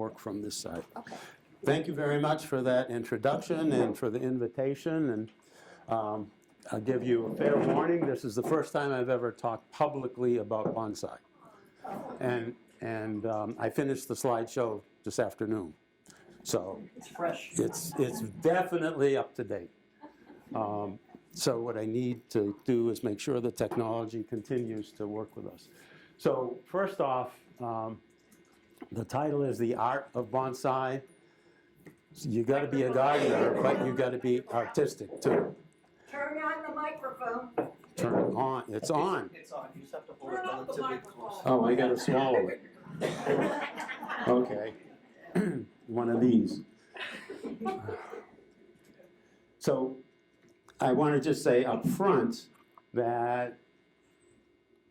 work from this side. Okay. Thank you very much for that introduction and for the invitation. And I'll give you a fair warning. This is the first time I've ever talked publicly about bonsai. And I finished the slideshow this afternoon. So It's fresh. it's definitely up to date. So what I need to do is make sure the technology continues to work with us. So first off, the title is The Art of Bonsai. So you got to be a gardener, but you got to be artistic too. Turn on the microphone. Turn it on. It's on. It's on. You just have to hold it Turn off the relatively microphone. close. Oh, I got to swallow it. Okay. One of these. So I want to just say up front that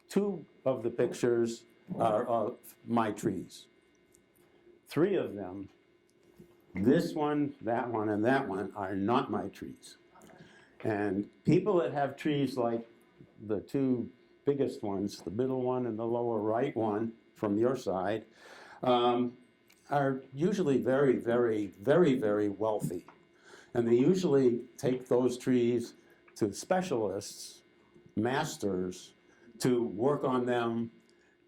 2 of the pictures are of my trees. 3 of them, this one, and that one, are not my trees. And people that have trees like the 2 biggest ones, the middle one and the lower right one from your side, are usually very, very, very, very wealthy. And they usually take those trees to specialists, masters, to work on them,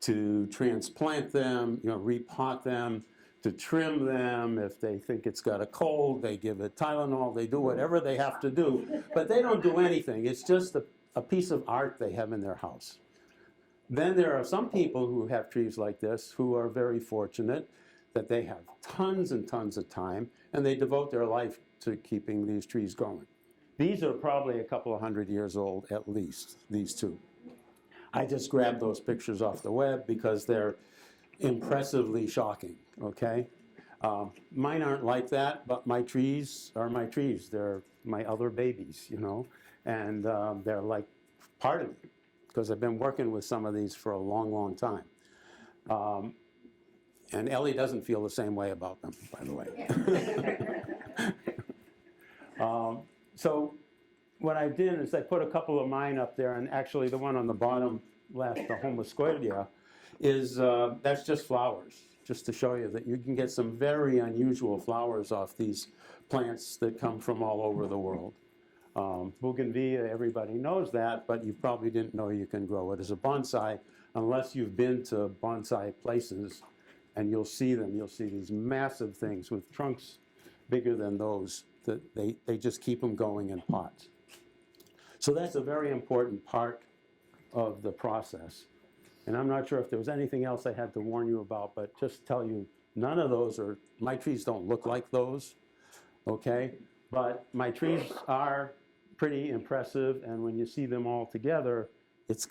to transplant them, repot them, to trim them. If they think it's got a cold, they give it Tylenol, they do whatever they have to do. But they don't do anything. It's just a piece of art they have in their house. Then there are some people who have trees like this who are very fortunate that they have tons and tons of time, and they devote their life to keeping these trees going. These are probably a couple of 100 years old at least, these 2. I just grabbed those pictures off the web because they're impressively shocking, okay? Mine aren't like that, but my trees are my trees. They're my other babies, and they're like part of me because I've been working with some of these for a long, long time. And Ellie doesn't feel the same way about them, by the way. So what I did is I put a couple of mine up there, and actually the one on the bottom left, the Homoscoidia, is that's just flowers, just to show you that you can get some very unusual flowers off these plants that come from all over the world. Bougainvillea, everybody knows that, but you probably didn't know you can grow it as a bonsai unless you've been to bonsai places, and you'll see them. You'll see these massive things with trunks bigger than those, that they just keep them going in pots. So that's a very important part of the process. And I'm not sure if there was anything else I had to warn you about, but just tell you, none of those are, my trees don't look like those, okay? But my trees are pretty impressive, and when you see them all together, it's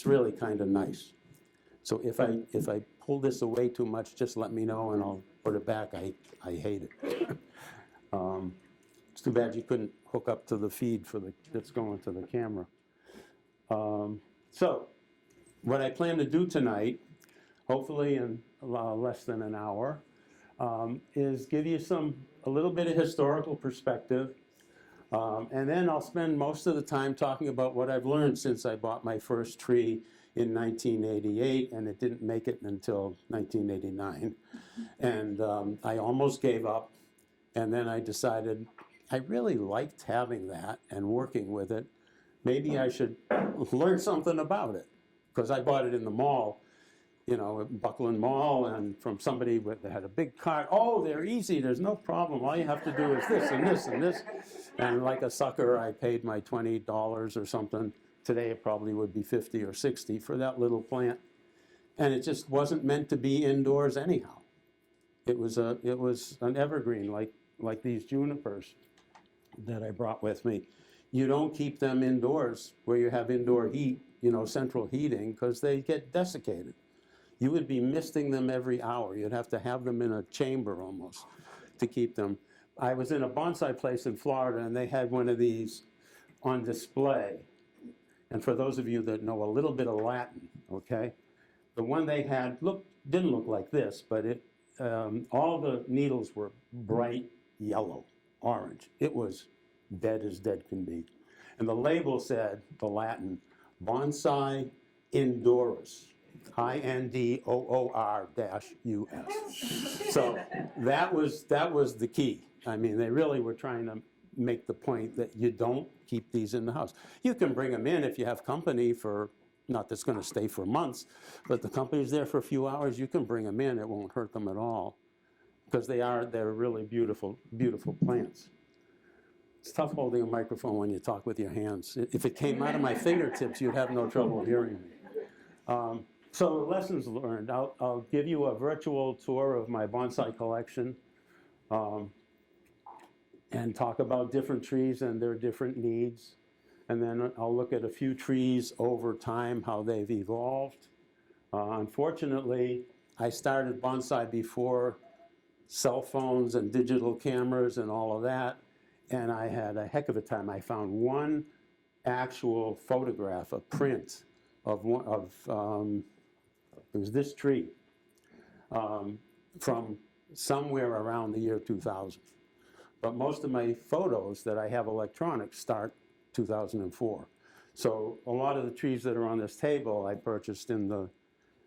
really kind of nice. So if I pull this away too much, just let me know and I'll put it back. I hate it. It's too bad you couldn't hook up to the feed that's going to the camera. So what I plan to do tonight, hopefully in less than an hour, is give you a little bit of historical perspective. And then I'll spend most of the time talking about what I've learned since I bought my first tree in 1988, and it didn't make it until 1989. And I almost gave up, and then I decided I really liked having that and working with it. Maybe I should learn something about it, because I bought it in the mall, Buckland Mall, and from somebody that had a big cart. Oh, they're easy, there's no problem. All you have to do is this and this and this. And like a sucker, I paid my $20 or something. Today it probably would be 50 or 60 for that little plant. And it just wasn't meant to be indoors anyhow. It was an evergreen, like these junipers that I brought with me. You don't keep them indoors where you have indoor heat, central heating, because they get desiccated. You would be misting them every hour. You'd have to have them in a chamber almost to keep them. I was in a bonsai place in Florida, and they had one of these on display. And for those of you that know a little bit of Latin, okay, the one they had didn't look like this, but all the needles were bright yellow, orange. It was dead as dead can be. And the label said, the Latin, Bonsai Indorus, Indoor-US. So that was the key. I mean, they really were trying to make the point that you don't keep these in the house. You can bring them in if you have company for, not that's going to stay for months, but the company's there for a few hours, you can bring them in, it won't hurt them at all, because they're really beautiful, beautiful plants. It's tough holding a microphone when you talk with your hands. If it came out of my fingertips, you'd have no trouble hearing me. So lessons learned. I'll give you a virtual tour of my bonsai collection and talk about different trees and their different needs. And then I'll look at a few trees over time, how they've evolved. Unfortunately, I started bonsai before cell phones and digital cameras and all of that, and I had a heck of a time. I found one actual photograph, a print of it was this tree from somewhere around the year 2000. But most of my photos that I have electronic start 2004. So a lot of the trees that are on this table I purchased in the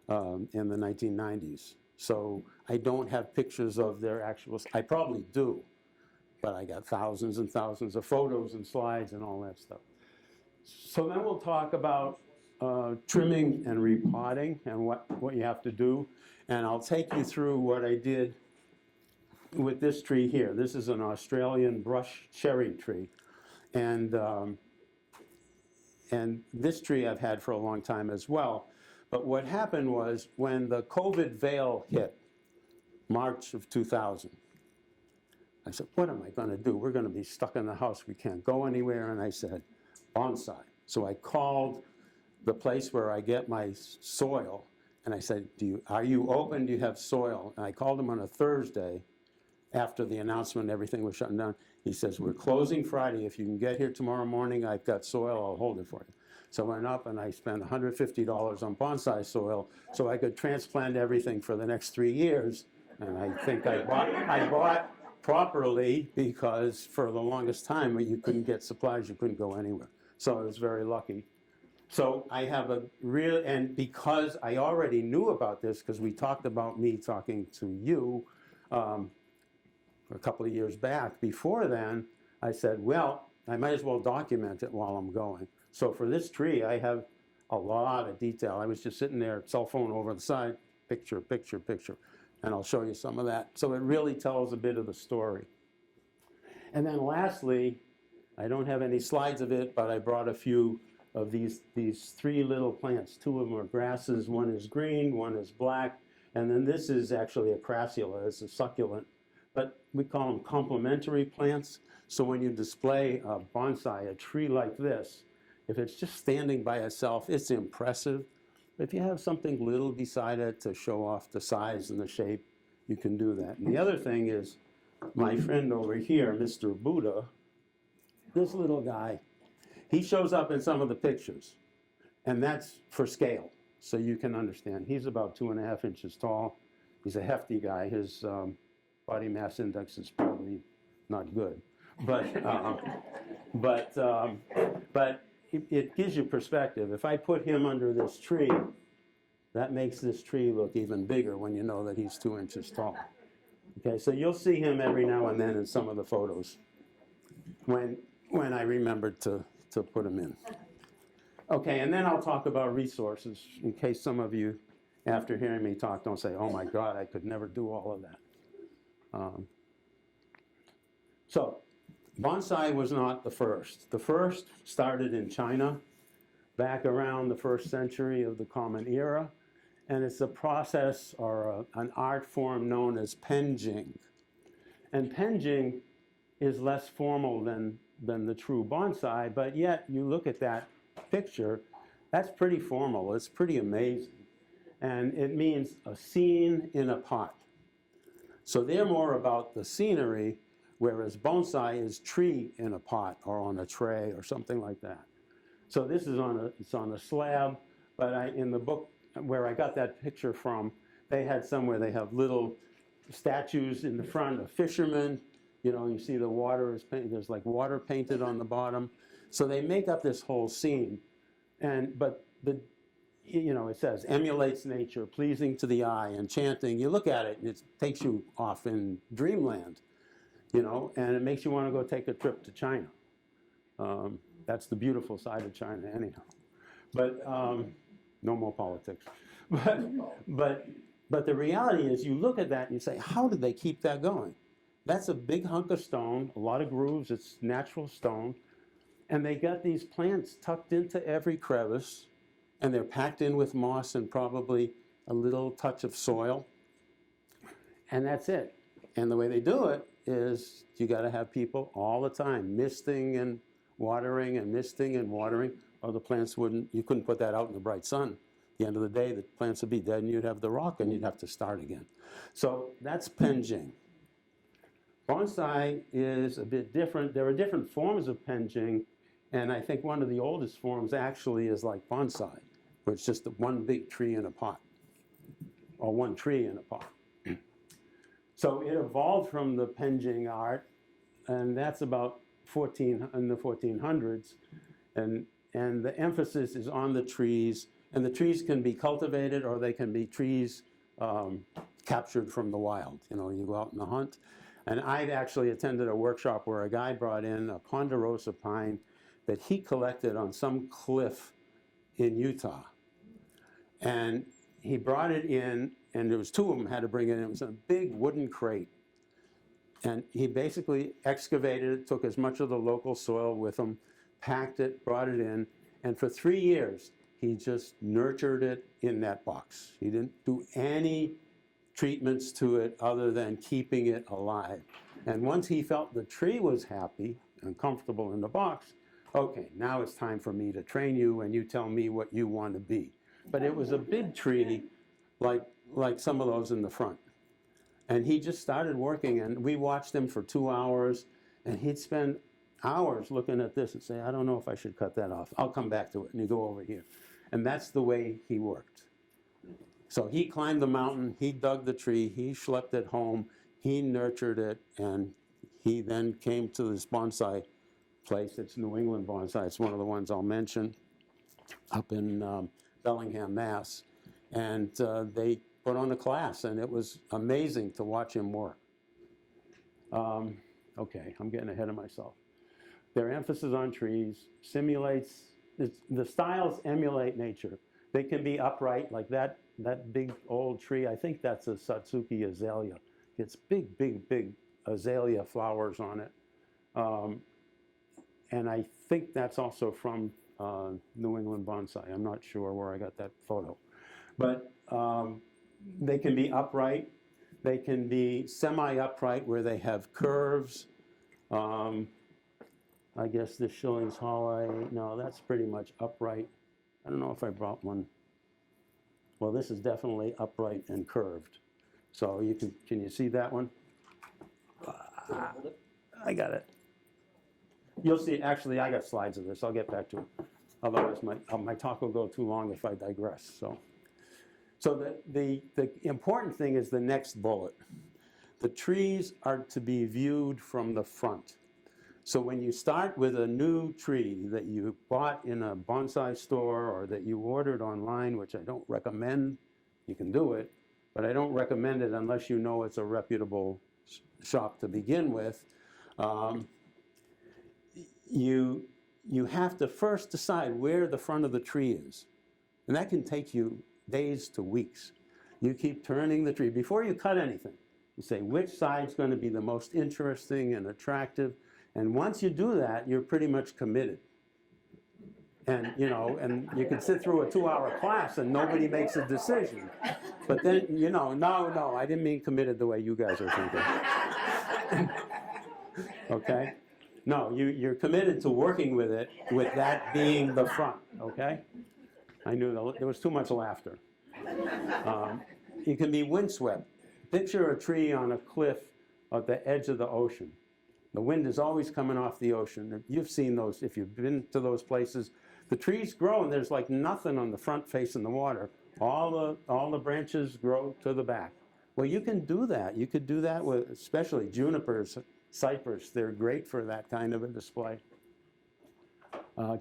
1990s. So I don't have pictures of their actual, I probably do, but I got thousands and thousands of photos and slides and all that stuff. So then we'll talk about trimming and repotting and what you have to do. And I'll take you through what I did with this tree here. This is an Australian brush cherry tree. And this tree I've had for a long time as well. But what happened was when the COVID veil hit, March of 2000, I said, what am I going to do? We're going to be stuck in the house. We can't go anywhere. And I said, bonsai. So I called the place where I get my soil, and I said, are you open? Do you have soil? And I called him on a Thursday after the announcement everything was shutting down. He says, we're closing Friday. If you can get here tomorrow morning, I've got soil. I'll hold it for you. So I went up and I spent $150 on bonsai soil so I could transplant everything for the next 3 years. And I think I bought properly, because for the longest time you couldn't get supplies, you couldn't go anywhere. So I was very lucky. So I have a real, and because I already knew about this, because we talked about me talking to you a couple of years back, before then, I said, well, I might as well document it while I'm going. So for this tree, I have a lot of detail. I was just sitting there, cell phone over the side, picture, picture, picture. And I'll show you some of that. So it really tells a bit of the story. And then lastly, I don't have any slides of it, but I brought a few of these three little plants. Two of them are grasses. One is green, one is black. And then this is actually a crassula. It's a succulent. But we call them complementary plants. So when you display a bonsai, a tree like this, if it's just standing by itself, it's impressive. If you have something little beside it to show off the size and the shape, you can do that. And the other thing is, my friend over here, Mr. Buddha, this little guy, he shows up in some of the pictures. And that's for scale, so you can understand. He's about 2.5 inches tall. He's a hefty guy. His body mass index is probably not good. But it gives you perspective. If I put him under this tree, that makes this tree look even bigger when you know that he's 2 inches tall. Okay, so you'll see him every now and then in some of the photos when I remembered to put him in. Okay, and then I'll talk about resources in case some of you, after hearing me talk, don't say, oh my God, I could never do all of that. So bonsai was not the first. The first started in China back around the 1st century of the Common Era, and it's a process or an art form known as Penjing. And Penjing is less formal than the true bonsai, but yet you look at that picture, that's pretty formal, it's pretty amazing. And it means a scene in a pot. So they're more about the scenery, whereas bonsai is tree in a pot or on a tray or something like that. So this is it's on a slab, but in the book where I got that picture from, they had somewhere they have little statues in the front of fishermen. You know, you see the water is painted, there's like water painted on the bottom. So they make up this whole scene. But you know, it says emulates nature, pleasing to the eye, enchanting. You look at it and it takes you off in dreamland, you know, and it makes you want to go take a trip to China. That's the beautiful side of China anyhow. But no more politics. But the reality is you look at that and you say, how did they keep that going? That's a big hunk of stone, a lot of grooves, it's natural stone. And they got these plants tucked into every crevice, and they're packed in with moss and probably a little touch of soil. And that's it. And the way they do it is you got to have people all the time misting and watering and misting and watering, or the plants wouldn't, you couldn't put that out in the bright sun. At the end of the day, the plants would be dead and you'd have the rock and you'd have to start again. So that's Penjing. Bonsai is a bit different. There are different forms of Penjing, and I think one of the oldest forms actually is like bonsai, where it's just one big tree in a pot, or one tree in a pot. So it evolved from the Penjing art, and that's about in the 1400s, and the emphasis is on the trees, and the trees can be cultivated or they can be trees captured from the wild. You know, you go out on the hunt. And I actually attended a workshop where a guy brought in a ponderosa pine that he collected on some cliff in Utah. And he brought it in, and there was two of them had to bring it in. It was a big wooden crate. And he basically excavated it, took as much of the local soil with him, packed it, brought it in, and for 3 years, he just nurtured it in that box. He didn't do any treatments to it other than keeping it alive. And once he felt the tree was happy and comfortable in the box, okay, now it's time for me to train you and you tell me what you want to be. But it was a big tree like some of those in the front. And he just started working, and we watched him for 2 hours, and he'd spend hours looking at this and say, I don't know if I should cut that off. I'll come back to it. And you go over here. And that's the way he worked. So he climbed the mountain, he dug the tree, he schlepped it home, he nurtured it, and he then came to this bonsai place. It's New England Bonsai. It's one of the ones I'll mention up in Bellingham, Mass. And they put on a class, and it was amazing to watch him work. Okay, I'm getting ahead of myself. Their emphasis on trees simulates, the styles emulate nature. They can be upright, like that big old tree. I think that's a Satsuki azalea. It's big, big, big azalea flowers on it. And I think that's also from New England Bonsai. I'm not sure where I got that photo. But they can be upright. They can be semi-upright where they have curves. I guess this Schilling's Hollow, no, that's pretty much upright. I don't know if I brought one. Well, this is definitely upright and curved. So you can you see that one? I got it. You'll see, actually, I got slides of this. I'll get back to it. Otherwise, my talk will go too long if I digress. So the important thing is the next bullet. The trees are to be viewed from the front. So when you start with a new tree that you bought in a bonsai store or that you ordered online, which I don't recommend, you can do it, but I don't recommend it unless you know it's a reputable shop to begin with. You have to first decide where the front of the tree is. And that can take you days to weeks. You keep turning the tree. Before you cut anything, you say which side's going to be the most interesting and attractive. And once you do that, you're pretty much committed. And, you know, and you can sit through a 2-hour class and nobody makes a decision. But then, you know, no, I didn't mean committed the way you guys are thinking. Okay? No, you're committed to working with it, with that being the front, okay? I knew there was too much laughter. You can be windswept. Picture a tree on a cliff at the edge of the ocean. The wind is always coming off the ocean. You've seen those, if you've been to those places. The trees grow and there's like nothing on the front facing the water. All the branches grow to the back. Well, you can do that. You could do that with, especially junipers, cypress. They're great for that kind of a display.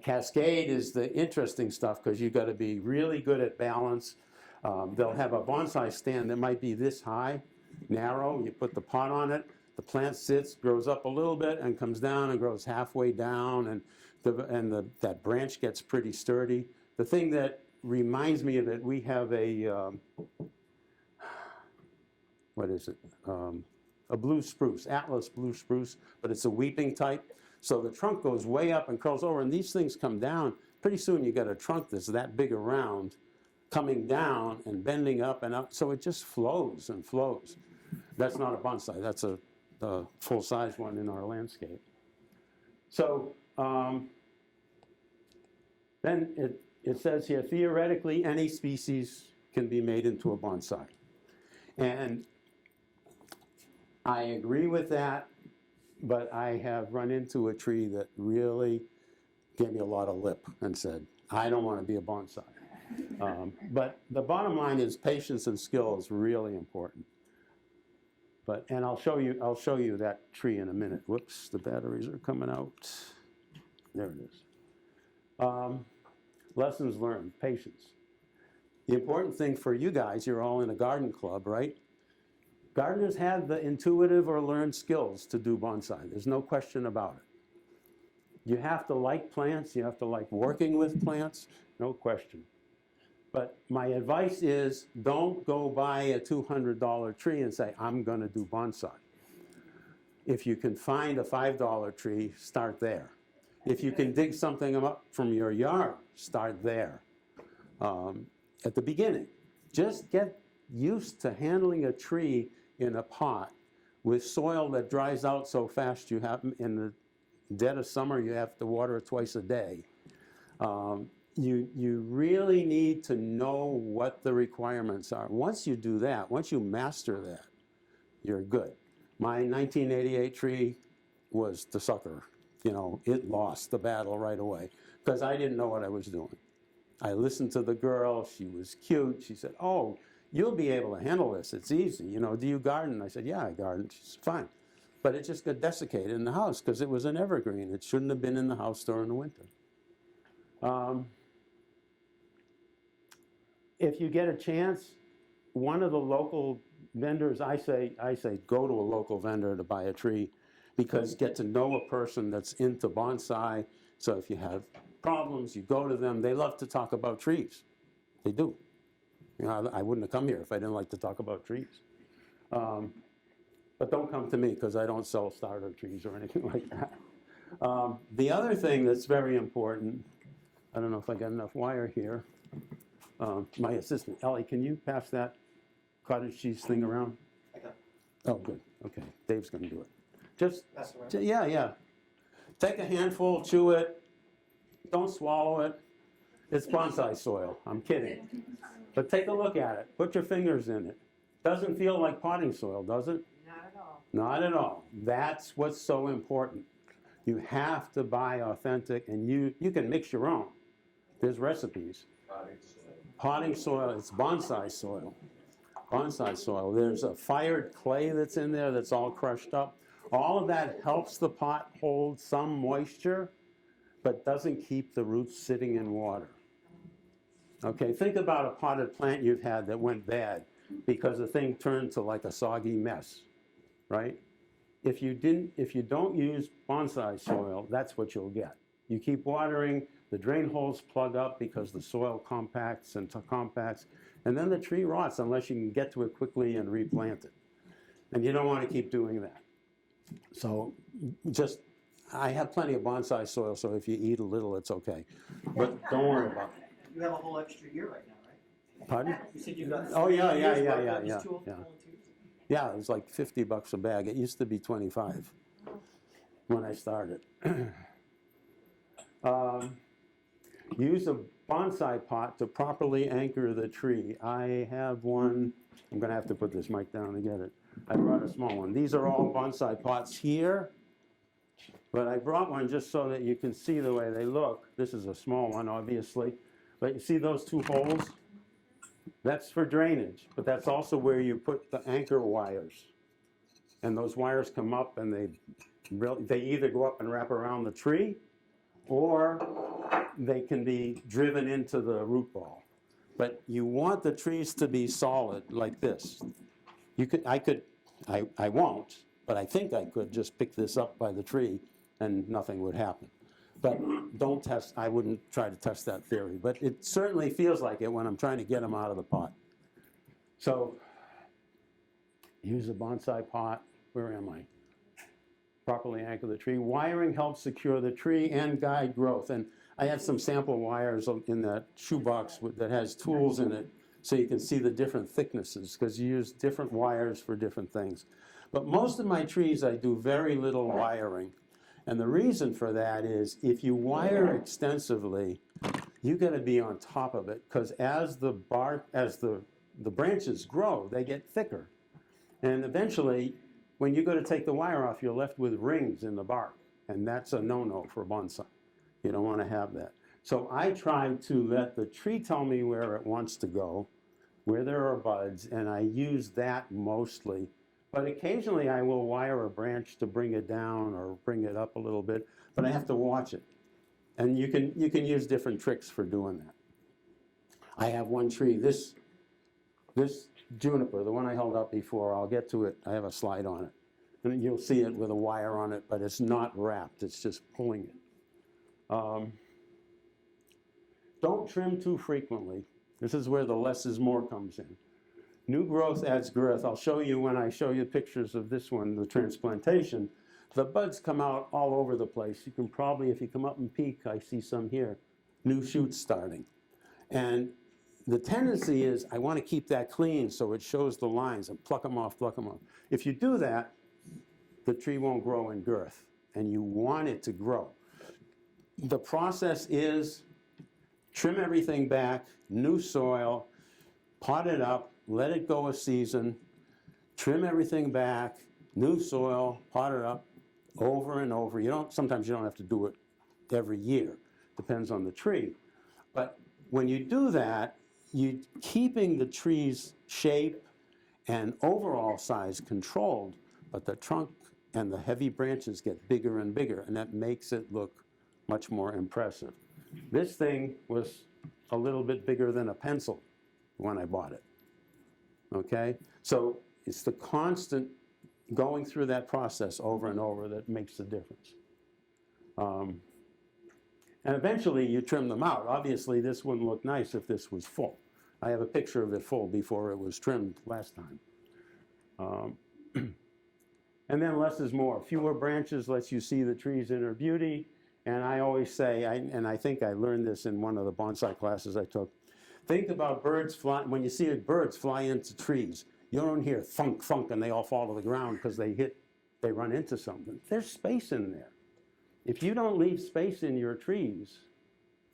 Cascade is the interesting stuff because you've got to be really good at balance. They'll have a bonsai stand that might be this high, narrow. You put the pot on it, the plant sits, grows up a little bit, and comes down and grows halfway down, and that branch gets pretty sturdy. The thing that reminds me of it, we have a, what is it? A blue spruce, Atlas blue spruce, but it's a weeping type. So the trunk goes way up and curls over, and these things come down. Pretty soon you got a trunk that's that big around, coming down and bending up and up, so it just flows and flows. That's not a bonsai, that's a full-size one in our landscape. So then it says here, theoretically, any species can be made into a bonsai. And I agree with that, but I have run into a tree that really gave me a lot of lip and said, I don't want to be a bonsai. But the bottom line is patience and skill is really important. And I'll show you that tree in a minute. Whoops, the batteries are coming out. There it is. Lessons learned, patience. The important thing for you guys, you're all in a garden club, right? Gardeners have the intuitive or learned skills to do bonsai. There's no question about it. You have to like plants. You have to like working with plants. No question. But my advice is don't go buy a $200 tree and say, I'm going to do bonsai. If you can find a $5 tree, start there. If you can dig something up from your yard, start there. At the beginning, just get used to handling a tree in a pot with soil that dries out so fast you have, in the dead of summer, you have to water it twice a day. You really need to know what the requirements are. Once you do that, once you master that, you're good. My 1988 tree was the sucker. You know, it lost the battle right away because I didn't know what I was doing. I listened to the girl. She was cute. She said, oh, you'll be able to handle this. It's easy. You know, do you garden? I said, yeah, I garden. She said, fine. But it just got desiccated in the house because it was an evergreen. It shouldn't have been in the house during the winter. If you get a chance, one of the local vendors, I say go to a local vendor to buy a tree because get to know a person that's into bonsai. So if you have problems, you go to them. They love to talk about trees. They do. You know, I wouldn't have come here if I didn't like to talk about trees. But don't come to me because I don't sell starter trees or anything like that. The other thing that's very important, I don't know if I got enough wire here. My assistant, Ellie, can you pass that cottage cheese thing around? I got it. Oh, good. Okay, Dave's going to do it. Just, Pass it around. yeah. Take a handful, chew it. Don't swallow it. It's bonsai soil. I'm kidding. But take a look at it. Put your fingers in it. Doesn't feel like potting soil, does it? Not at all. Not at all. That's what's so important. You have to buy authentic, and you can mix your own. There's recipes. Potting soil, it's bonsai soil. Bonsai soil. There's a fired clay that's in there that's all crushed up. All of that helps the pot hold some moisture, but doesn't keep the roots sitting in water. Okay, think about a potted plant you've had that went bad because the thing turned to like a soggy mess, right? If you don't use bonsai soil, that's what you'll get. You keep watering, the drain holes plug up because the soil compacts and compacts, and then the tree rots unless you can get to it quickly and replant it. And you don't want to keep doing that. So I have plenty of bonsai soil, so if you eat a little, it's okay. But don't worry about it. You have a whole extra year right now, right? Pardon? You said you got. Oh, yeah. Yeah. Yeah, it was like $50 a bag. It used to be 25 when I started. Use a bonsai pot to properly anchor the tree. I have one. I'm going to have to put this mic down to get it. I brought a small one. These are all bonsai pots here, but I brought one just so that you can see the way they look. This is a small one, obviously, but you see those two holes? That's for drainage, but that's also where you put the anchor wires. And those wires come up and they either go up and wrap around the tree, or they can be driven into the root ball. But you want the trees to be solid like this. I won't, but I think I could just pick this up by the tree and nothing would happen. But don't test, I wouldn't try to test that theory, but it certainly feels like it when I'm trying to get them out of the pot. So, use a bonsai pot. Where am I? Properly anchor the tree. Wiring helps secure the tree and guide growth. And I have some sample wires in that shoebox that has tools in it so you can see the different thicknesses because you use different wires for different things. But most of my trees I do very little wiring. And the reason for that is if you wire extensively, you got to be on top of it because as the branches grow, they get thicker. And eventually, when you go to take the wire off, you're left with rings in the bark. And that's a no-no for bonsai. You don't want to have that. So I try to let the tree tell me where it wants to go, where there are buds, and I use that mostly. But occasionally I will wire a branch to bring it down or bring it up a little bit, but I have to watch it. And you can use different tricks for doing that. I have one tree, this Juniper, the one I held up before, I'll get to it, I have a slide on it. And you'll see it with a wire on it, but it's not wrapped, it's just pulling it. Don't trim too frequently. This is where the less is more comes in. New growth adds girth. I'll show you when I show you pictures of this one, the transplantation. The buds come out all over the place. You can probably, if you come up and peek, I see some here, new shoots starting. And the tendency is I want to keep that clean so it shows the lines and pluck them off, pluck them off. If you do that, the tree won't grow in girth, and you want it to grow. The process is trim everything back, new soil, pot it up, let it go a season, trim everything back, new soil, pot it up, over and over. Sometimes you don't have to do it every year. Depends on the tree. But when you do that, you're keeping the tree's shape and overall size controlled, but the trunk and the heavy branches get bigger and bigger, and that makes it look much more impressive. This thing was a little bit bigger than a pencil when I bought it. Okay? So it's the constant going through that process over and over that makes the difference. And eventually you trim them out. Obviously this wouldn't look nice if this was full. I have a picture of it full before it was trimmed last time. And then less is more. Fewer branches lets you see the tree's inner beauty. And I always say, and I think I learned this in one of the bonsai classes I took, think about birds flying. When you see birds fly into trees, you don't hear thunk, thunk, and they all fall to the ground because they run into something. There's space in there. If you don't leave space in your trees,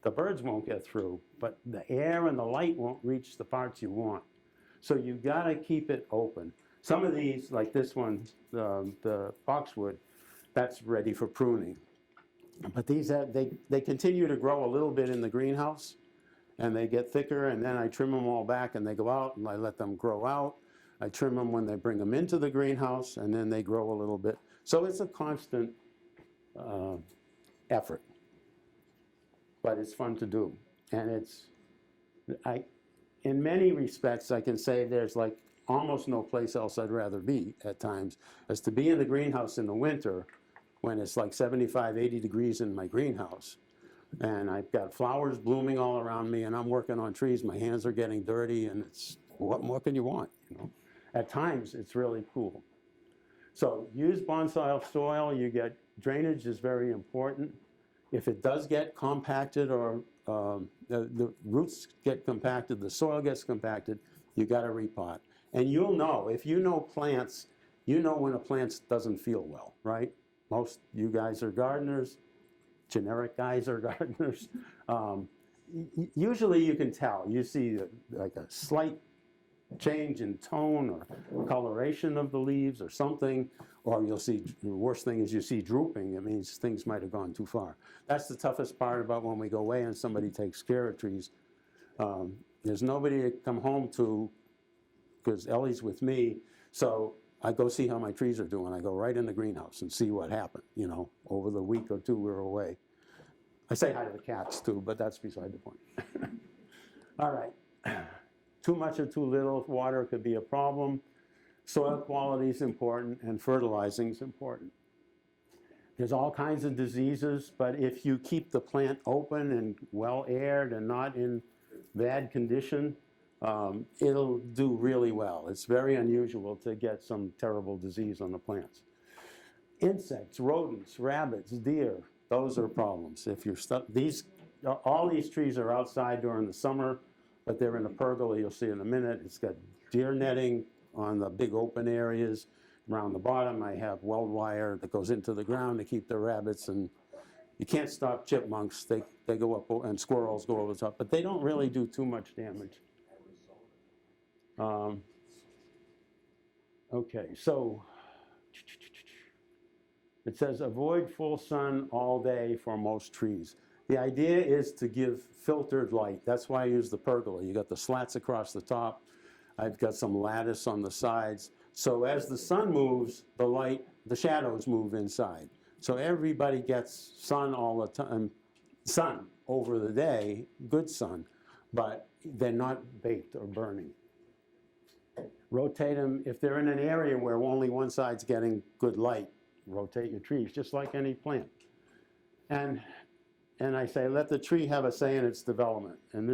the birds won't get through, but the air and the light won't reach the parts you want. So you've got to keep it open. Some of these, like this one, the Boxwood, that's ready for pruning. But these, they continue to grow a little bit in the greenhouse, and they get thicker, and then I trim them all back, and they go out, and I let them grow out. I trim them when they bring them into the greenhouse, and then they grow a little bit. So it's a constant effort, but it's fun to do. And in many respects, I can say there's like almost no place else I'd rather be at times, as to be in the greenhouse in the winter when it's like 75, 80 degrees in my greenhouse. And I've got flowers blooming all around me, and I'm working on trees. My hands are getting dirty, and it's, what more can you want, you know? At times, it's really cool. So use bonsai soil. You get drainage is very important. If it does get compacted or the roots get compacted, the soil gets compacted, you got to repot. And you'll know, if you know plants, you know when a plant doesn't feel well, right? Most you guys are gardeners, generic guys are gardeners. Usually you can tell. You see like a slight change in tone or coloration of the leaves or something, or you'll see, the worst thing is you see drooping. It means things might have gone too far. That's the toughest part about when we go away and somebody takes care of trees. There's nobody to come home to, because Ellie's with me, so I go see how my trees are doing. I go right in the greenhouse and see what happened, you know, over the week or two we were away. I say hi to the cats too, but that's beside the point. All right. Too much or too little water could be a problem. Soil quality is important, and fertilizing is important. There's all kinds of diseases, but if you keep the plant open and well aired and not in bad condition, it'll do really well. It's very unusual to get some terrible disease on the plants. Insects, rodents, rabbits, deer, those are problems. If you're stuck, all these trees are outside during the summer, but they're in a pergola. You'll see in a minute. It's got deer netting on the big open areas. Around the bottom, I have weld wire that goes into the ground to keep the rabbits, and you can't stop chipmunks. They go up, and squirrels go over the top, but they don't really do too much damage. Okay, so it says avoid full sun all day for most trees. The idea is to give filtered light. That's why I use the pergola. You got the slats across the top. I've got some lattice on the sides. So as the sun moves, the shadows move inside. So everybody gets sun all the time, sun over the day, good sun, but they're not baked or burning. Rotate them. If they're in an area where only one side's getting good light, rotate your trees, just like any plant. And I say, let the tree have a say in its development. And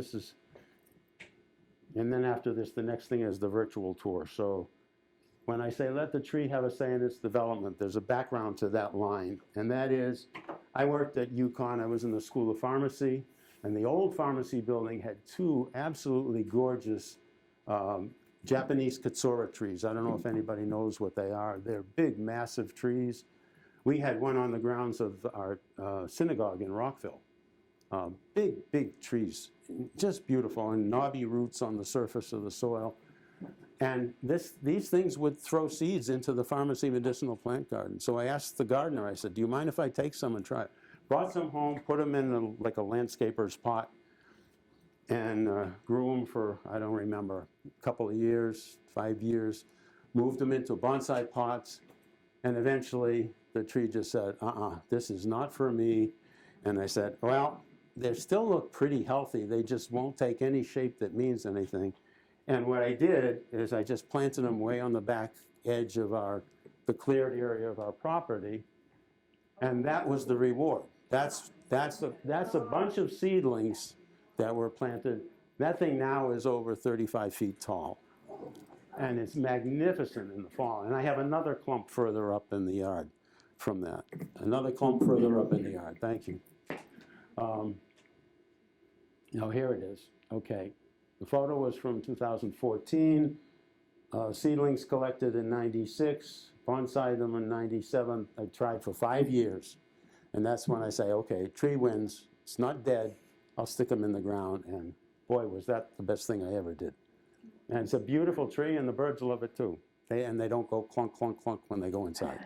then after this, the next thing is the virtual tour. So when I say let the tree have a say in its development, there's a background to that line. And that is, I worked at UConn. I was in the School of Pharmacy. And the old pharmacy building had two absolutely gorgeous Japanese katsura trees. I don't know if anybody knows what they are. They're big, massive trees. We had one on the grounds of our synagogue in Rockville. Big, big trees, just beautiful, and knobby roots on the surface of the soil. And these things would throw seeds into the pharmacy medicinal plant garden. So I asked the gardener, I said, do you mind if I take some and try it? Brought some home, put them in like a landscaper's pot, and grew them for, I don't remember, a couple of years, 5 years, moved them into bonsai pots, and eventually the tree just said, this is not for me. And I said, well, they still look pretty healthy. They just won't take any shape that means anything. And what I did is I just planted them way on the back edge of the cleared area of our property, and that was the reward. That's a bunch of seedlings that were planted. That thing now is over 35 feet tall, and it's magnificent in the fall. And I have another clump further up in the yard from that. Another clump further up in the yard. Thank you. Now here it is. Okay, the photo was from 2014. Seedlings collected in 96, bonsaied them in 97. I tried for 5 years. And that's when I say, okay, tree wins. It's not dead. I'll stick them in the ground. And boy, was that the best thing I ever did. And it's a beautiful tree, and the birds love it too. They don't go clunk, clunk, clunk when they go inside.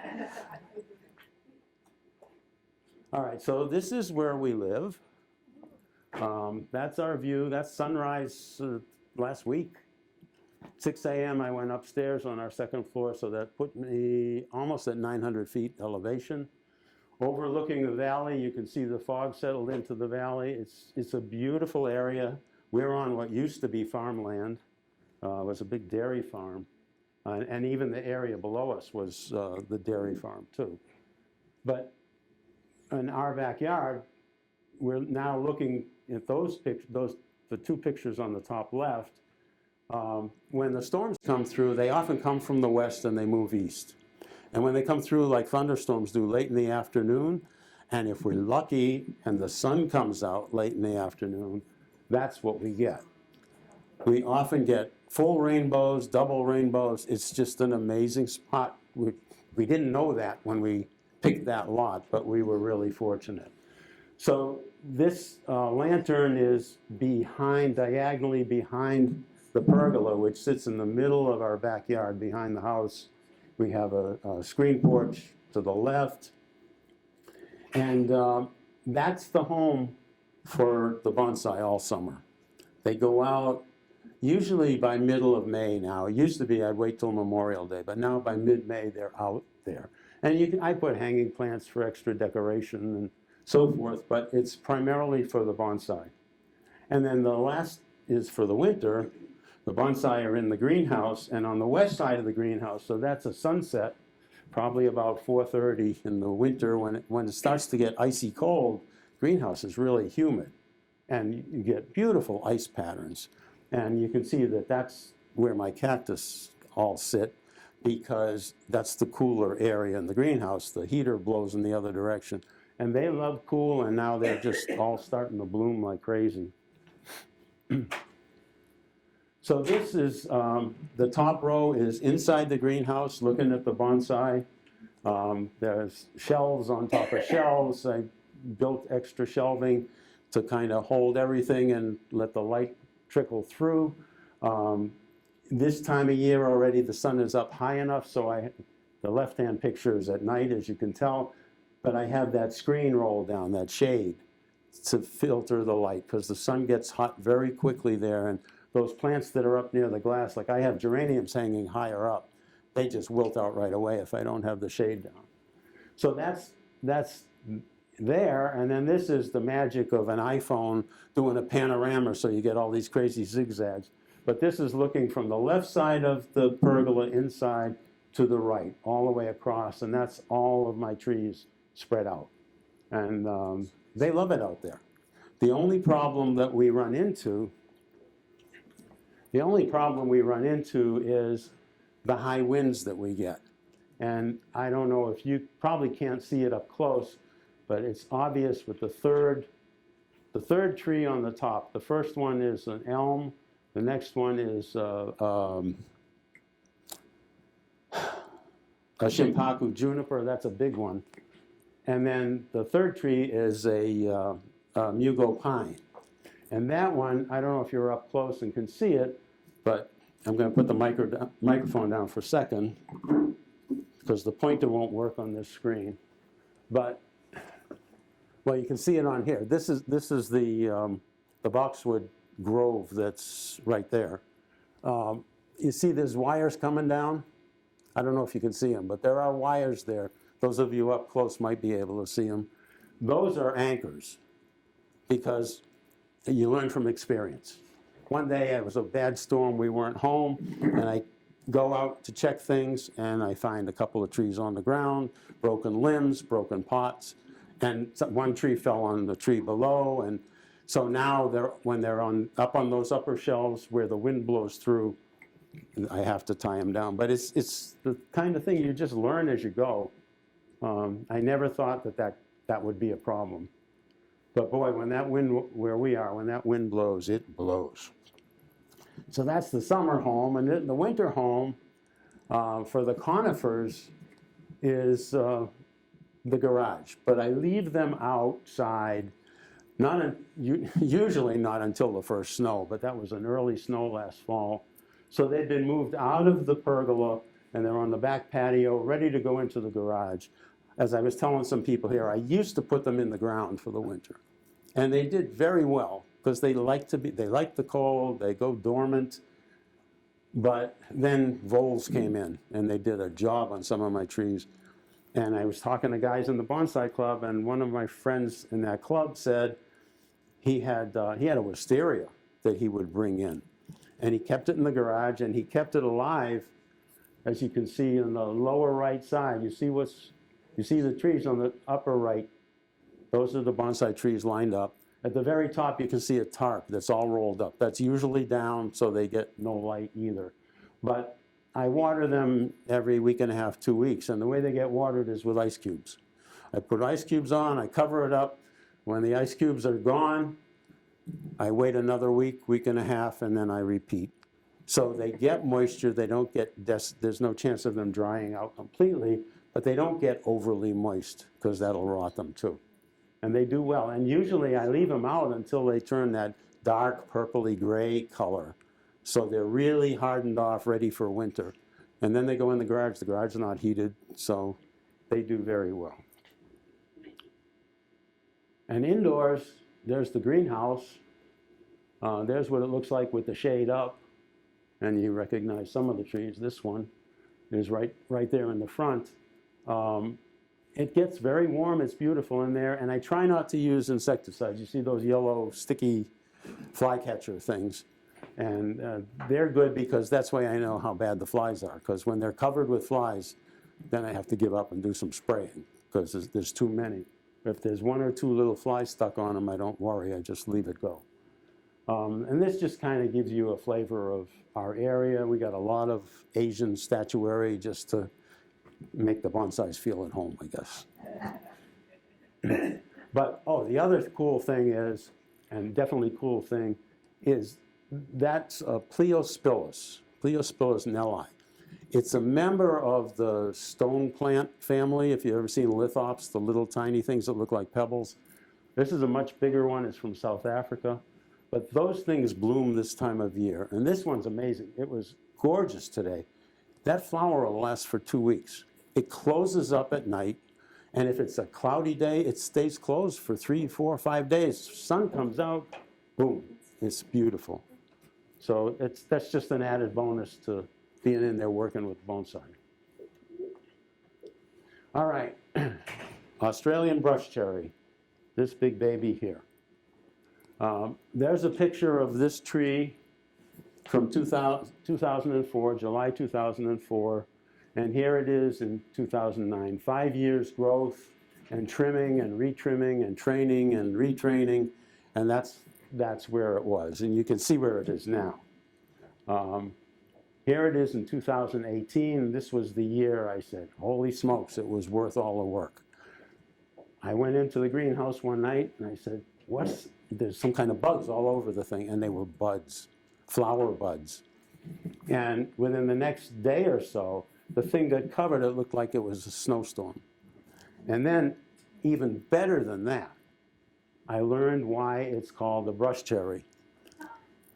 All right, so this is where we live. That's our view. That's sunrise last week. 6 a.m. I went upstairs on our second floor, so that put me almost at 900 feet elevation. Overlooking the valley, you can see the fog settled into the valley. It's a beautiful area. We're on what used to be farmland. It was a big dairy farm. And even the area below us was the dairy farm too. But in our backyard, we're now looking at the two pictures on the top left. When the storms come through, they often come from the west and they move east. And when they come through like thunderstorms do late in the afternoon, and if we're lucky and the sun comes out late in the afternoon, that's what we get. We often get full rainbows, double rainbows. It's just an amazing spot. We didn't know that when we picked that lot, but we were really fortunate. So this lantern is diagonally behind the pergola, which sits in the middle of our backyard behind the house. We have a screen porch to the left. And that's the home for the bonsai all summer. They go out usually by middle of May now. It used to be I'd wait till Memorial Day, but now by mid-May they're out there. And I put hanging plants for extra decoration and so forth, but it's primarily for the bonsai. And then the last is for the winter. The bonsai are in the greenhouse, and on the west side of the greenhouse, so that's a sunset, probably about 4:30 in the winter when it starts to get icy cold. Greenhouse is really humid, and you get beautiful ice patterns. And you can see that that's where my cactus all sit, because that's the cooler area in the greenhouse. The heater blows in the other direction. And they love cool, and now they're just all starting to bloom like crazy. So this is, the top row is inside the greenhouse, looking at the bonsai. There's shelves on top of shelves. I built extra shelving to kind of hold everything and let the light trickle through. This time of year already, the sun is up high enough, so the left-hand picture is at night, as you can tell, but I have that screen rolled down, that shade, to filter the light, because the sun gets hot very quickly there, and those plants that are up near the glass, like I have geraniums hanging higher up, they just wilt out right away if I don't have the shade down. So that's there, and then this is the magic of an iPhone doing a panorama, so you get all these crazy zigzags. But this is looking from the left side of the pergola inside to the right, all the way across, and that's all of my trees spread out. And they love it out there. The only problem we run into is the high winds that we get. And I don't know if you probably can't see it up close, but it's obvious with the third tree on the top. The first one is an elm. The next one is a Shimpaku juniper. That's a big one. And then the third tree is a Mugo pine. And that one, I don't know if you're up close and can see it, but I'm going to put the microphone down for a second, because the pointer won't work on this screen. But, well, you can see it on here. This is the Boxwood grove that's right there. You see there's wires coming down? I don't know if you can see them, but there are wires there. Those of you up close might be able to see them. Those are anchors, because you learn from experience. One day it was a bad storm, we weren't home, and I go out to check things, and I find a couple of trees on the ground, broken limbs, broken pots, and one tree fell on the tree below, and so now when they're up on those upper shelves where the wind blows through, I have to tie them down. But it's the kind of thing you just learn as you go. I never thought that would be a problem. But boy, when that wind, where we are, when that wind blows, it blows. So that's the summer home. And then the winter home for the conifers is the garage. But I leave them outside, usually not until the first snow, but that was an early snow last fall. So they've been moved out of the pergola, and they're on the back patio, ready to go into the garage. As I was telling some people here, I used to put them in the ground for the winter. And they did very well, because they like the cold, they go dormant. But then voles came in, and they did a job on some of my trees. And I was talking to guys in the bonsai club, and one of my friends in that club said he had a wisteria that he would bring in. And he kept it in the garage, and he kept it alive, as you can see on the lower right side. You see the trees on the upper right. Those are the bonsai trees lined up. At the very top, you can see a tarp that's all rolled up. That's usually down, so they get no light either. But I water them every week and a half, 2 weeks, and the way they get watered is with ice cubes. I put ice cubes on, I cover it up. When the ice cubes are gone, I wait another week, week and a half, and then I repeat. So they get moisture, they don't get, there's no chance of them drying out completely, but they don't get overly moist, because that'll rot them too. And they do well. And usually I leave them out until they turn that dark purpley gray color. So they're really hardened off, ready for winter. And then they go in the garage. The garage is not heated, so they do very well. And indoors, there's the greenhouse. There's what it looks like with the shade up. And you recognize some of the trees. This one is right there in the front. it gets very warm, it's beautiful in there, and I try not to use insecticides. You see those yellow sticky flycatcher things, and they're good because that's why I know how bad the flies are, because when they're covered with flies, then I have to give up and do some spraying, because there's too many. If there's one or two little flies stuck on them, I don't worry, I just leave it go. And this just kind of gives you a flavor of our area. We got a lot of Asian statuary just to make the bonsais feel at home, I guess. But, oh, the other cool thing is, and definitely cool thing, is that's a Pleospilus nelli. It's a member of the stone plant family. If you've ever seen lithops, the little tiny things that look like pebbles. This is a much bigger one. It's from South Africa. But those things bloom this time of year. And this one's amazing. It was gorgeous today. That flower will last for 2 weeks. It closes up at night. And if it's a cloudy day, it stays closed for 3, 4, 5 days. Sun comes out, boom, it's beautiful. So that's just an added bonus to being in there working with bonsai. All right, Australian brush cherry, this big baby here. There's a picture of this tree from 2004, July 2004, and here it is in 2009. 5 years growth and trimming and retrimming and training and retraining, and that's where it was. And you can see where it is now. Here it is in 2018. This was the year I said, holy smokes, it was worth all the work. I went into the greenhouse one night and I said, there's some kind of bugs all over the thing, and they were buds, flower buds. And within the next day or so, the thing got covered, it looked like it was a snowstorm. And then, even better than that, I learned why it's called the brush cherry.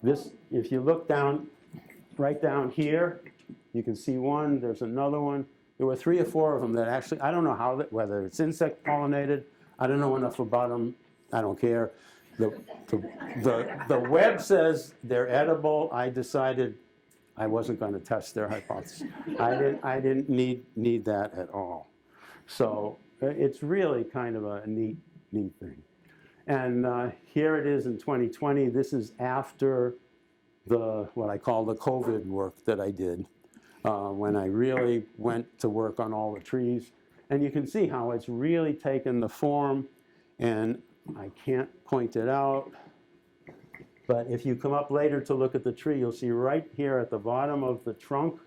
This, if you look down, right down here, you can see one, there's another one. There were 3 or 4 of them that actually, I don't know how, whether it's insect pollinated, I don't know enough about them, I don't care. The web says they're edible. I decided I wasn't going to test their hypothesis. I didn't need that at all. So it's really kind of a neat thing. And here it is in 2020. This is after what I call the COVID work that I did, when I really went to work on all the trees. And you can see how it's really taken the form, and I can't point it out, but if you come up later to look at the tree, you'll see right here at the bottom of the trunk,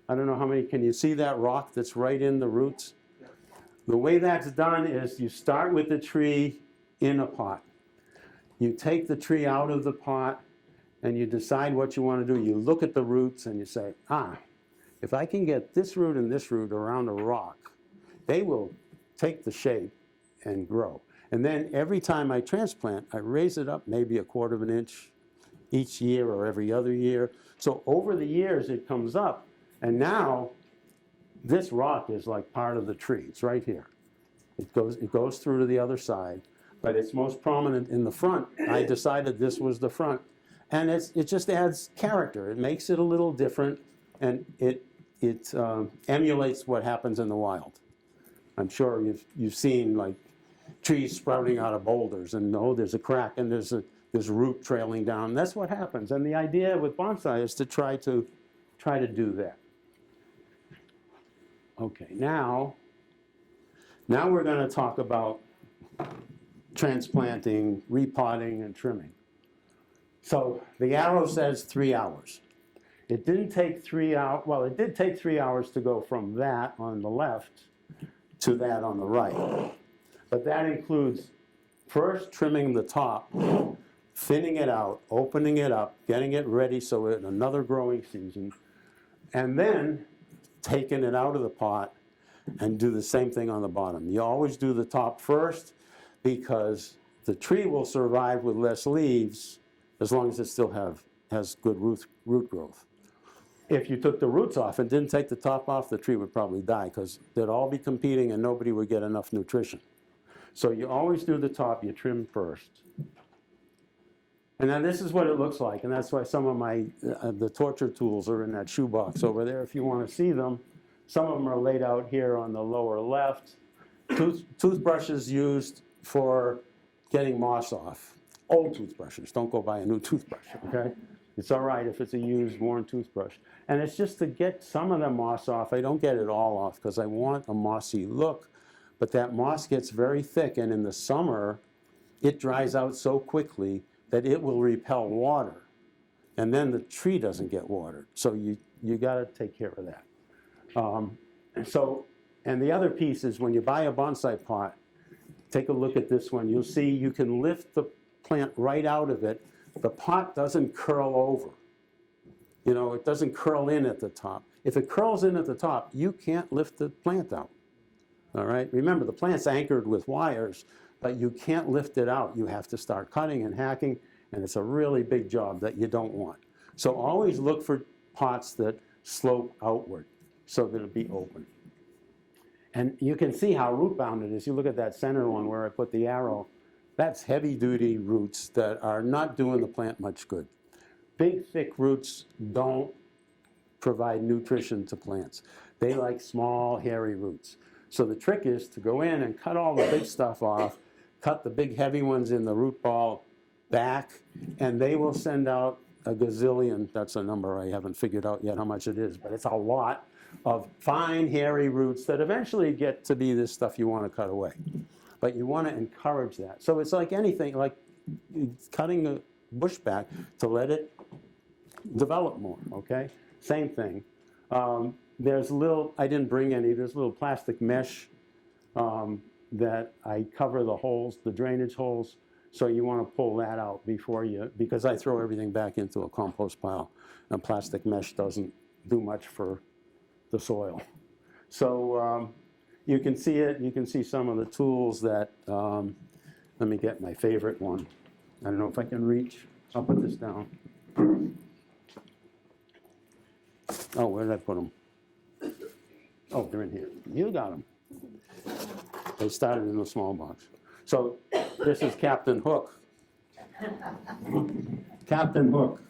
I don't know how many, can you see that rock that's right in the roots? The way that's done is you start with the tree in a pot. You take the tree out of the pot and you decide what you want to do. You look at the roots and you say, if I can get this root and this root around a rock, they will take the shape and grow. And then every time I transplant, I raise it up maybe 1/4 of an inch each year or every other year. So over the years, it comes up. And now, this rock is like part of the tree. It's right here. It goes through to the other side, but it's most prominent in the front. I decided this was the front. And it just adds character. It makes it a little different, and it emulates what happens in the wild. I'm sure you've seen like trees sprouting out of boulders, and there's a crack and there's root trailing down. That's what happens. And the idea with bonsai is to try to do that. Okay, now we're going to talk about transplanting, repotting, and trimming. So the arrow says 3 hours. It didn't take 3 hours. Well, it did take 3 hours to go from that on the left to that on the right. But that includes first trimming the top, thinning it out, opening it up, getting it ready so in another growing season, and then taking it out of the pot and do the same thing on the bottom. You always do the top first because the tree will survive with less leaves as long as it still has good root growth. If you took the roots off and didn't take the top off, the tree would probably die because they'd all be competing and nobody would get enough nutrition. So you always do the top, you trim first. And then this is what it looks like, and that's why some of the torture tools are in that shoebox over there if you want to see them. Some of them are laid out here on the lower left. Toothbrushes used for getting moss off. Old toothbrushes, don't go buy a new toothbrush, okay? It's all right if it's a used, worn toothbrush. And it's just to get some of the moss off. I don't get it all off because I want a mossy look, but that moss gets very thick, and in the summer, it dries out so quickly that it will repel water. And then the tree doesn't get watered. So you gotta take care of that. And the other piece is when you buy a bonsai pot, take a look at this one. You'll see you can lift the plant right out of it. The pot doesn't curl over. You know, it doesn't curl in at the top. If it curls in at the top, you can't lift the plant out. All right? Remember, the plant's anchored with wires, but you can't lift it out. You have to start cutting and hacking, and it's a really big job that you don't want. So always look for pots that slope outward so that it'll be open. And you can see how root bound it is. You look at that center one where I put the arrow. That's heavy duty roots that are not doing the plant much good. Big, thick roots don't provide nutrition to plants. They like small, hairy roots. So the trick is to go in and cut all the big stuff off, cut the big, heavy ones in the root ball back, and they will send out a gazillion, that's a number I haven't figured out yet how much it is, but it's a lot of fine, hairy roots that eventually get to be this stuff you want to cut away. But you want to encourage that. So it's like anything, like cutting a bush back to let it develop more, okay? Same thing. There's little, I didn't bring any, there's little plastic mesh that I cover the holes, the drainage holes, so you want to pull that out before you, because I throw everything back into a compost pile, and plastic mesh doesn't do much for the soil. So you can see it, you can see some of the tools that, let me get my favorite one. I don't know if I can reach, I'll put this down. Oh, where did I put them? Oh, they're in here. You got them. They started in a small box. So this is Captain Hook. Captain Hook,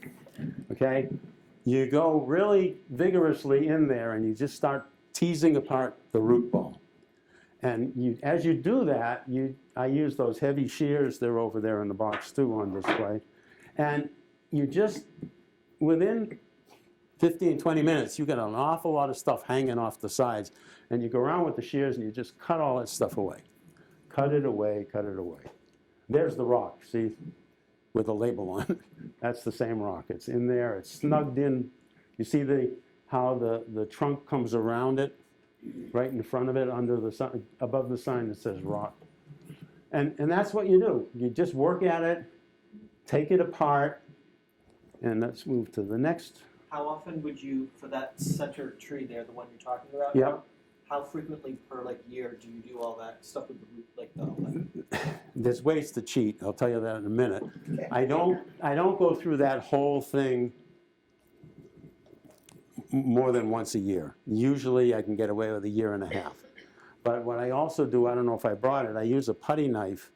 okay? You go really vigorously in there and you just start teasing apart the root ball. And as you do that, I use those heavy shears, they're over there in the box too on display. And you just, within 15, 20 minutes, you get an awful lot of stuff hanging off the sides. And you go around with the shears and you just cut all that stuff away. Cut it away, cut it away. There's the rock, see, with a label on it. That's the same rock. It's in there, it's snugged in. You see how the trunk comes around it, right in front of it, under the sign, above the sign that says rock. And that's what you do. You just work at it, take it apart, and let's move to the next. How often would you, for that center tree there, the one you're talking about? Yep. How frequently per year do you do all that stuff with the root, all that? There's ways to cheat. I'll tell you that in a minute. I don't go through that whole thing more than once a year. Usually I can get away with a year and a half. But what I also do, I don't know if I brought it, I use a putty knife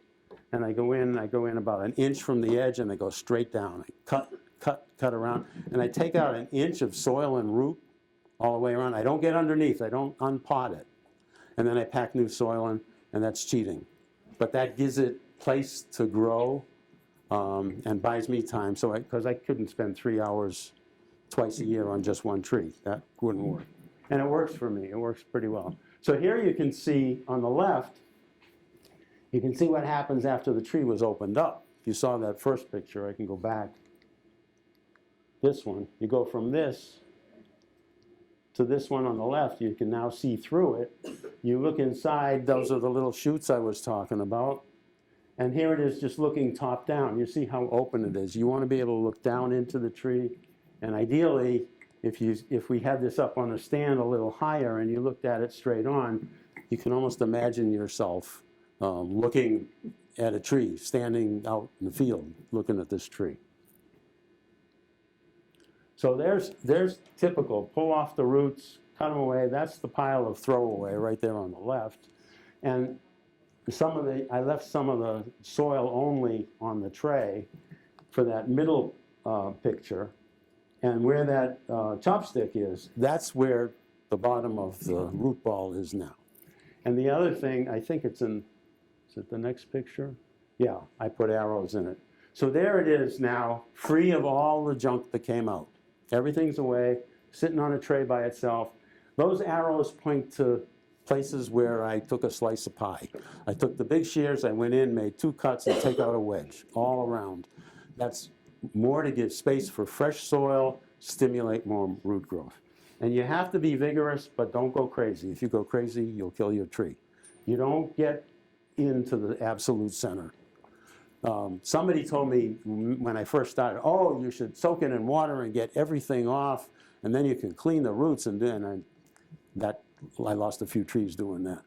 and I go in about an inch from the edge and I go straight down. I cut around, and I take out an inch of soil and root all the way around. I don't get underneath, I don't unpot it. And then I pack new soil in, and that's cheating. But that gives it place to grow and buys me time, because I couldn't spend 3 hours twice a year on just one tree. That wouldn't work. And it works for me, it works pretty well. So here you can see on the left, you can see what happens after the tree was opened up. If you saw that first picture, I can go back. This one, you go from this to this one on the left, you can now see through it. You look inside, those are the little shoots I was talking about. And here it is just looking top down. You see how open it is. You want to be able to look down into the tree. And ideally, if we had this up on a stand a little higher and you looked at it straight on, you can almost imagine yourself looking at a tree, standing out in the field, looking at this tree. So there's typical, pull off the roots, cut them away. That's the pile of throwaway right there on the left. And I left some of the soil only on the tray for that middle picture. And where that chopstick is, that's where the bottom of the root ball is now. And the other thing, I think it's in, is it the next picture? Yeah, I put arrows in it. So there it is now, free of all the junk that came out. Everything's away, sitting on a tray by itself. Those arrows point to places where I took a slice of pie. I took the big shears, I went in, made 2 cuts, and take out a wedge all around. That's more to give space for fresh soil, stimulate more root growth. And you have to be vigorous, but don't go crazy. If you go crazy, you'll kill your tree. You don't get into the absolute center. Somebody told me when I first started, oh, you should soak it in water and get everything off, and then you can clean the roots, and then I lost a few trees doing that.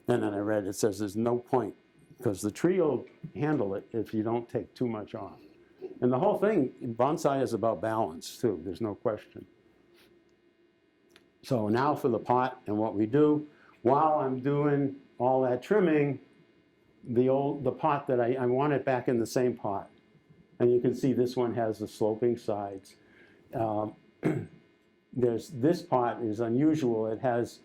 And then I read it says there's no point, because the tree will handle it if you don't take too much off. And the whole thing, bonsai is about balance too, there's no question. So now for the pot and what we do, while I'm doing all that trimming, the pot that I want it back in the same pot. And you can see this one has the sloping sides. This pot is unusual. It has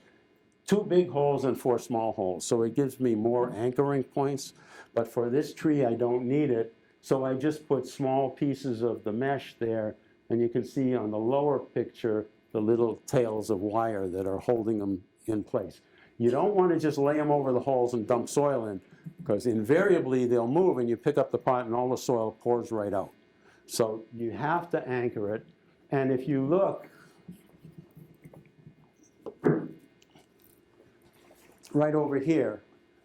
2 big holes and 4 small holes. So it gives me more anchoring points. But for this tree, I don't need it. So I just put small pieces of the mesh there. And you can see on the lower picture, the little tails of wire that are holding them in place. You don't want to just lay them over the holes and dump soil in, because invariably they'll move and you pick up the pot and all the soil pours right out. So you have to anchor it. And if you look right over here,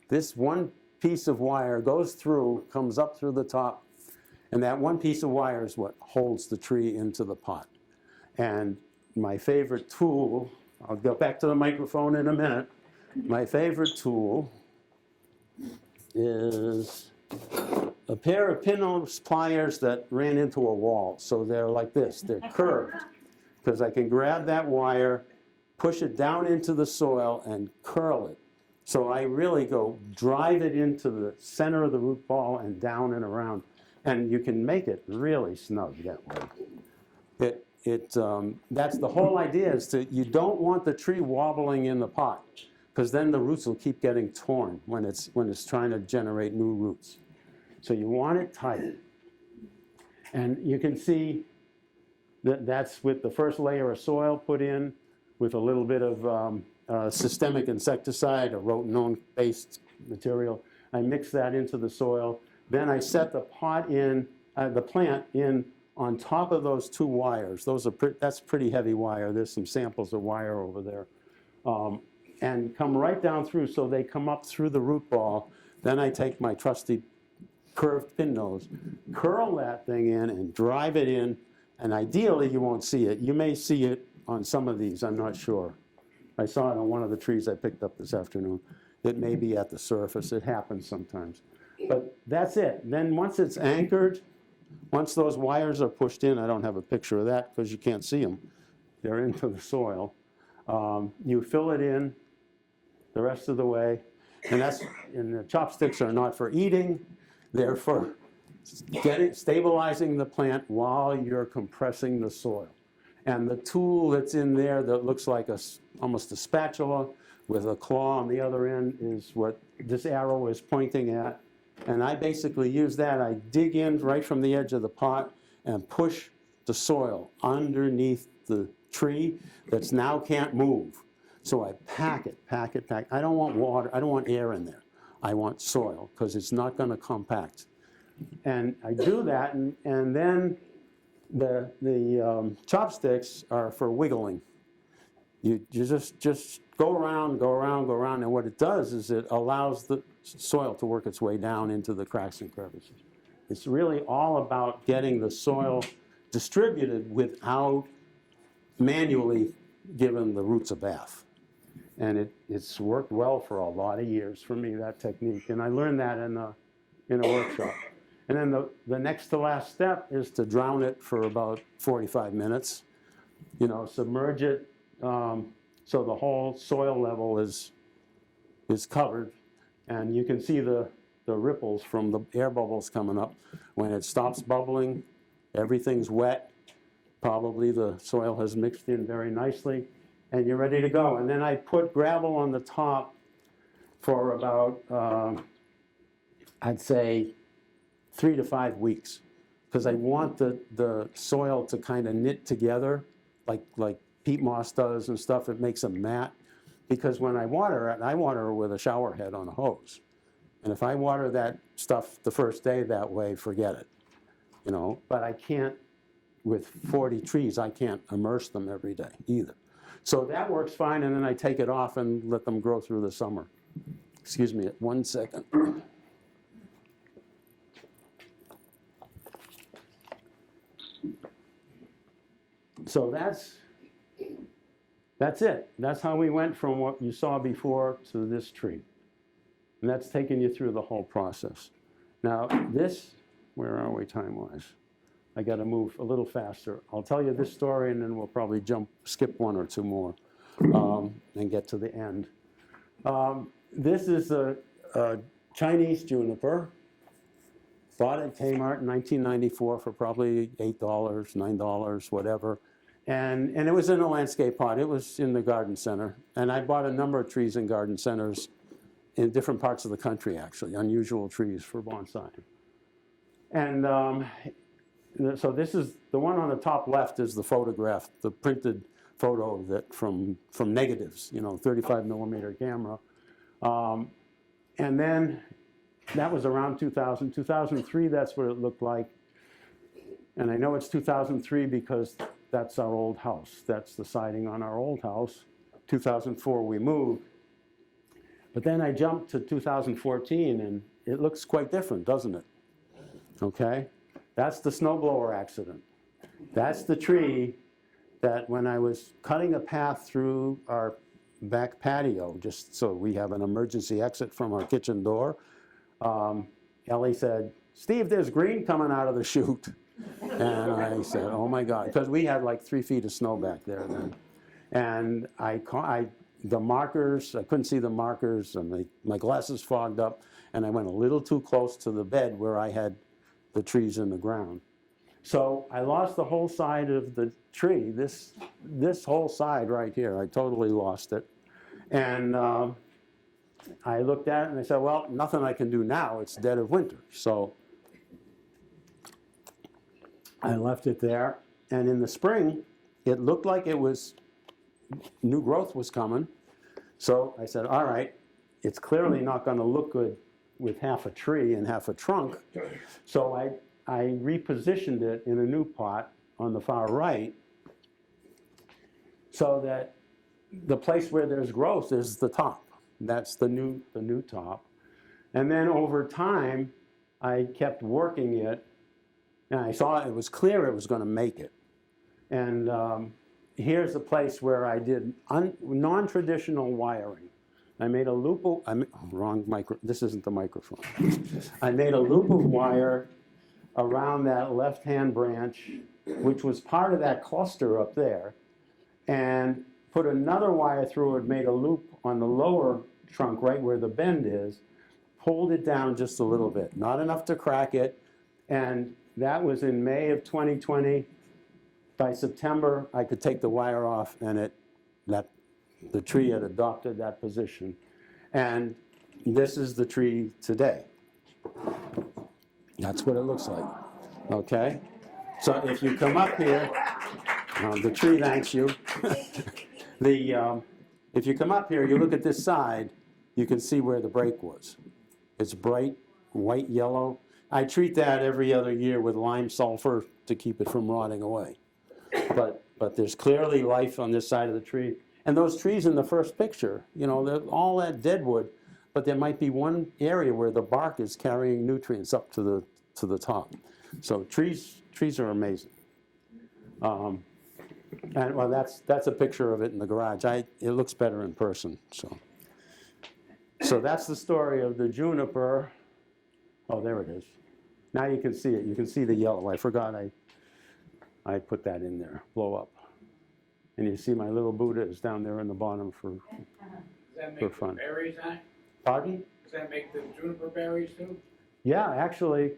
this one piece of wire goes through, comes up through the top, and that one piece of wire is what holds the tree into the pot. And my favorite tool, I'll go back to the microphone in a minute. My favorite tool is a pair of pin-nose pliers that ran into a wall. So they're like this, they're curved, because I can grab that wire, push it down into the soil, and curl it. So I really go drive it into the center of the root ball and down and around. And you can make it really snug that way. That's the whole idea, is you don't want the tree wobbling in the pot, because then the roots will keep getting torn when it's trying to generate new roots. So you want it tight. And you can see that that's with the first layer of soil put in with a little bit of systemic insecticide, a rotenone-based material. I mix that into the soil. Then I set the pot in, the plant in on top of those 2 wires. That's pretty heavy wire. There's some samples of wire over there. And come right down through, so they come up through the root ball. Then I take my trusty curved pin nose, curl that thing in and drive it in, and ideally you won't see it. You may see it on some of these, I'm not sure. I saw it on one of the trees I picked up this afternoon. It may be at the surface, it happens sometimes. But that's it. Then once it's anchored, once those wires are pushed in, I don't have a picture of that because you can't see them. They're into the soil. You fill it in the rest of the way. And the chopsticks are not for eating. They're for stabilizing the plant while you're compressing the soil. And the tool that's in there that looks like almost a spatula with a claw on the other end is what this arrow is pointing at. And I basically use that. I dig in right from the edge of the pot and push the soil underneath the tree that's now can't move. So I pack it. I don't want water, I don't want air in there. I want soil, because it's not going to compact. And I do that, and then the chopsticks are for wiggling. You just go around, and what it does is it allows the soil to work its way down into the cracks and crevices. It's really all about getting the soil distributed without manually giving the roots a bath. And it's worked well for a lot of years for me, that technique. And I learned that in a workshop. And then the next to last step is to drown it for about 45 minutes. Submerge it so the whole soil level is covered. And you can see the ripples from the air bubbles coming up. When it stops bubbling, everything's wet. Probably the soil has mixed in very nicely, and you're ready to go. And then I put gravel on the top for about, I'd say, 3 to 5 weeks, because I want the soil to kind of knit together, like peat moss does and stuff. It makes a mat, because when I water it with a shower head on a hose. And if I water that stuff the first day that way, forget it, you know. But I can't, with 40 trees, I can't immerse them every day either. So that works fine, and then I take it off and let them grow through the summer. Excuse me, 1 second. So that's it. That's how we went from what you saw before to this tree. And that's taking you through the whole process. Now this, where are we time-wise? I got to move a little faster. I'll tell you this story, and then we'll probably skip 1 or 2 more and get to the end. This is a Chinese juniper. Bought at Kmart in 1994 for probably $8, $9, whatever. And it was in a landscape pot. It was in the garden center. And I bought a number of trees in garden centers in different parts of the country, actually, unusual trees for bonsai. And so this is, the one on the top left is the photograph, the printed photo that from negatives, you know, 35 millimeter camera. And then that was around 2000. 2003, that's what it looked like. And I know it's 2003 because that's our old house. That's the siding on our old house. 2004, we moved. But then I jumped to 2014, and it looks quite different, doesn't it? Okay? That's the snowblower accident. That's the tree that when I was cutting a path through our back patio, just so we have an emergency exit from our kitchen door, Ellie said, "Steve, there's green coming out of the chute." And I said, "Oh my God," because we had like 3 feet of snow back there then. And the markers, I couldn't see the markers, and my glasses fogged up, and I went a little too close to the bed where I had the trees in the ground. So I lost the whole side of the tree, this whole side right here. I totally lost it. And I looked at it and I said, well, nothing I can do now. It's dead of winter. So I left it there. And in the spring, it looked like it was, new growth was coming. So I said, all right, it's clearly not going to look good with half a tree and half a trunk. So I repositioned it in a new pot on the far right so that the place where there's growth is the top. That's the new top. And then over time, I kept working it, and I saw it was clear it was going to make it. And here's a place where I did non-traditional wiring. I made a loop of, this isn't the microphone. I made a loop of wire around that left-hand branch, which was part of that cluster up there, and put another wire through it, made a loop on the lower trunk right where the bend is, pulled it down just a little bit, not enough to crack it, and that was in May of 2020. By September, I could take the wire off, and the tree had adopted that position. And this is the tree today. That's what it looks like, okay? So if you come up here, the tree thanks you. If you come up here, you look at this side, you can see where the break was. It's bright white yellow. I treat that every other year with lime sulfur to keep it from rotting away. But there's clearly life on this side of the tree. And those trees in the first picture, you know, they're all that deadwood, but there might be one area where the bark is carrying nutrients up to the top. So trees are amazing. And well, that's a picture of it in the garage. It looks better in person. So that's the story of the juniper. Oh, there it is. Now you can see it. You can see the yellow. I forgot I put that in there. Blow up. And you see my little Buddha is down there in the bottom for Does that make fun. the berries on it? Pardon? Does that make the juniper berries too? Yeah, actually,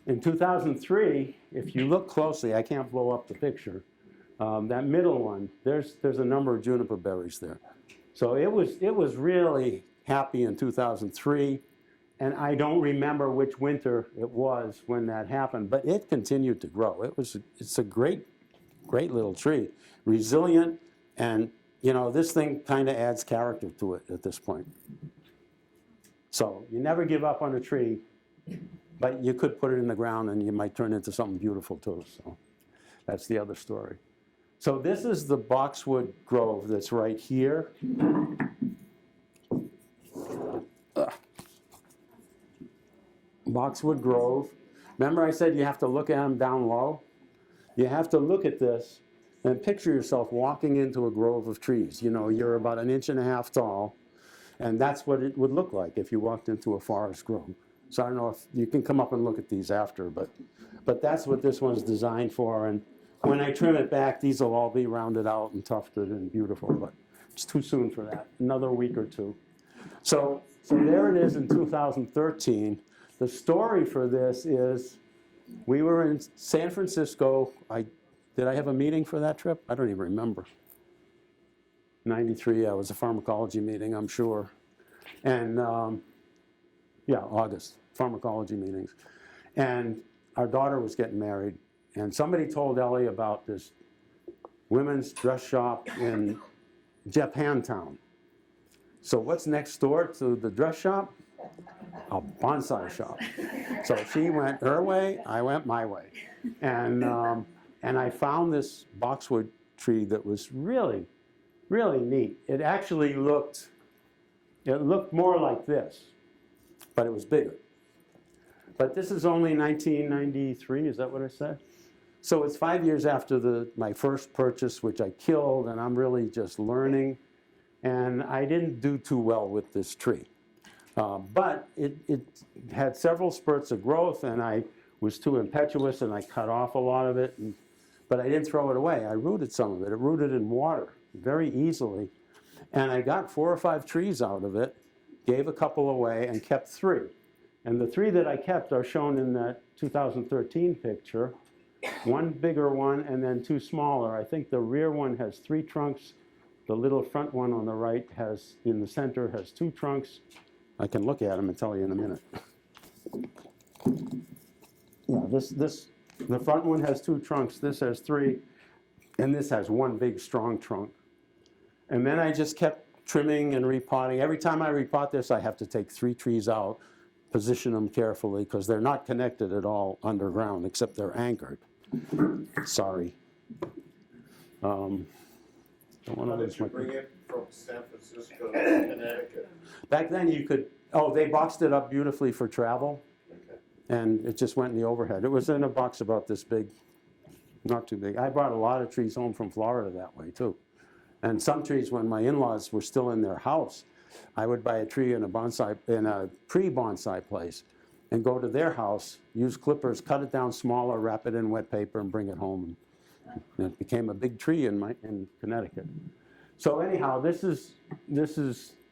in 2003, if you look closely, I can't blow up the picture, that middle one, there's a number of juniper berries there. So it was really happy in 2003, and I don't remember which winter it was when that happened, but it continued to grow. It's a great little tree, resilient, and you know, this thing kind of adds character to it at this point. So you never give up on a tree, but you could put it in the ground and you might turn into something beautiful too. So that's the other story. So this is the Boxwood Grove that's right here. Boxwood Grove. Remember I said you have to look at them down low? You have to look at this and picture yourself walking into a grove of trees. You know, you're about 1.5 inches tall, and that's what it would look like if you walked into a forest grove. So I don't know if you can come up and look at these after, but that's what this one's designed for. And when I trim it back, these will all be rounded out and tufted and beautiful, but it's too soon for that. Another week or two. So there it is in 2013. The story for this is we were in San Francisco. Did I have a meeting for that trip? I don't even remember. 93, I was a pharmacology meeting, I'm sure. And yeah, August, pharmacology meetings. And our daughter was getting married, and somebody told Ellie about this women's dress shop in Japantown. So what's next door to the dress shop? A bonsai shop. So she went her way, I went my way. And I found this boxwood tree that was really, really neat. It actually looked more like this, but it was bigger. But this is only 1993, is that what I said? So it's 5 years after my first purchase, which I killed, and I'm really just learning. And I didn't do too well with this tree. But it had several spurts of growth, and I was too impetuous, and I cut off a lot of it. But I didn't throw it away. I rooted some of it. It rooted in water very easily. And I got 4 or 5 trees out of it, gave a couple away, and kept 3. And the 3 that I kept are shown in that 2013 picture. 1 bigger one and then 2 smaller. I think the rear one has 3 trunks. The little front one on the right in the center has 2 trunks. I can look at them and tell you in a minute. Yeah, the front one has 2 trunks, this has 3, and this has 1 big strong trunk. And then I just kept trimming and repotting. Every time I repot this, I have to take 3 trees out, position them carefully, because they're not connected at all underground, except they're anchored. Sorry. How did you bring it from San Francisco to Connecticut? Back then you could, they boxed it up beautifully for travel. Okay. And it just went in the overhead. It was in a box about this big, not too big. I brought a lot of trees home from Florida that way too. And some trees, when my in-laws were still in their house, I would buy a tree in a pre-bonsai place and go to their house, use clippers, cut it down smaller, wrap it in wet paper, and bring it home. And it became a big tree in Connecticut. So anyhow, this is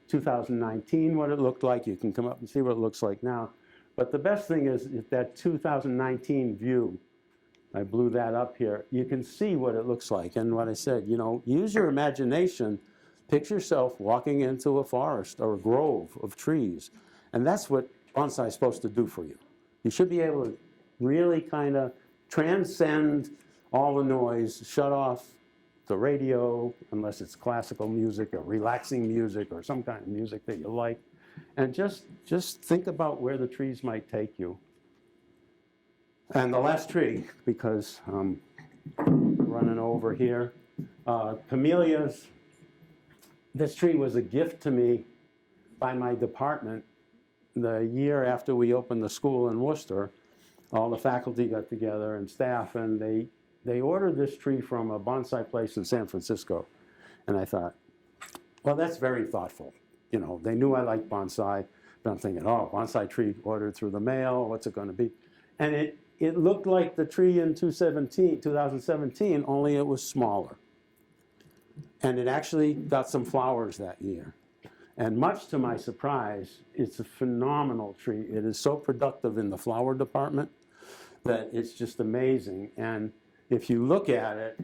2019, what it looked like. You can come up and see what it looks like now. But the best thing is that 2019 view. I blew that up here. You can see what it looks like. And what I said, use your imagination. Picture yourself walking into a forest or a grove of trees. And that's what bonsai is supposed to do for you. You should be able to really kind of transcend all the noise, shut off the radio, unless it's classical music or relaxing music or some kind of music that you like, and just think about where the trees might take you. And the last tree, because I'm running over here, camellias. This tree was a gift to me by my department the year after we opened the school in Worcester. All the faculty got together and staff, and they ordered this tree from a bonsai place in San Francisco. And I thought, well, that's very thoughtful. They knew I liked bonsai, but I'm thinking, bonsai tree ordered through the mail, what's it going to be? And it looked like the tree in 2017, only it was smaller. And it actually got some flowers that year. And much to my surprise, it's a phenomenal tree. It is so productive in the flower department that it's just amazing. And if you look at it,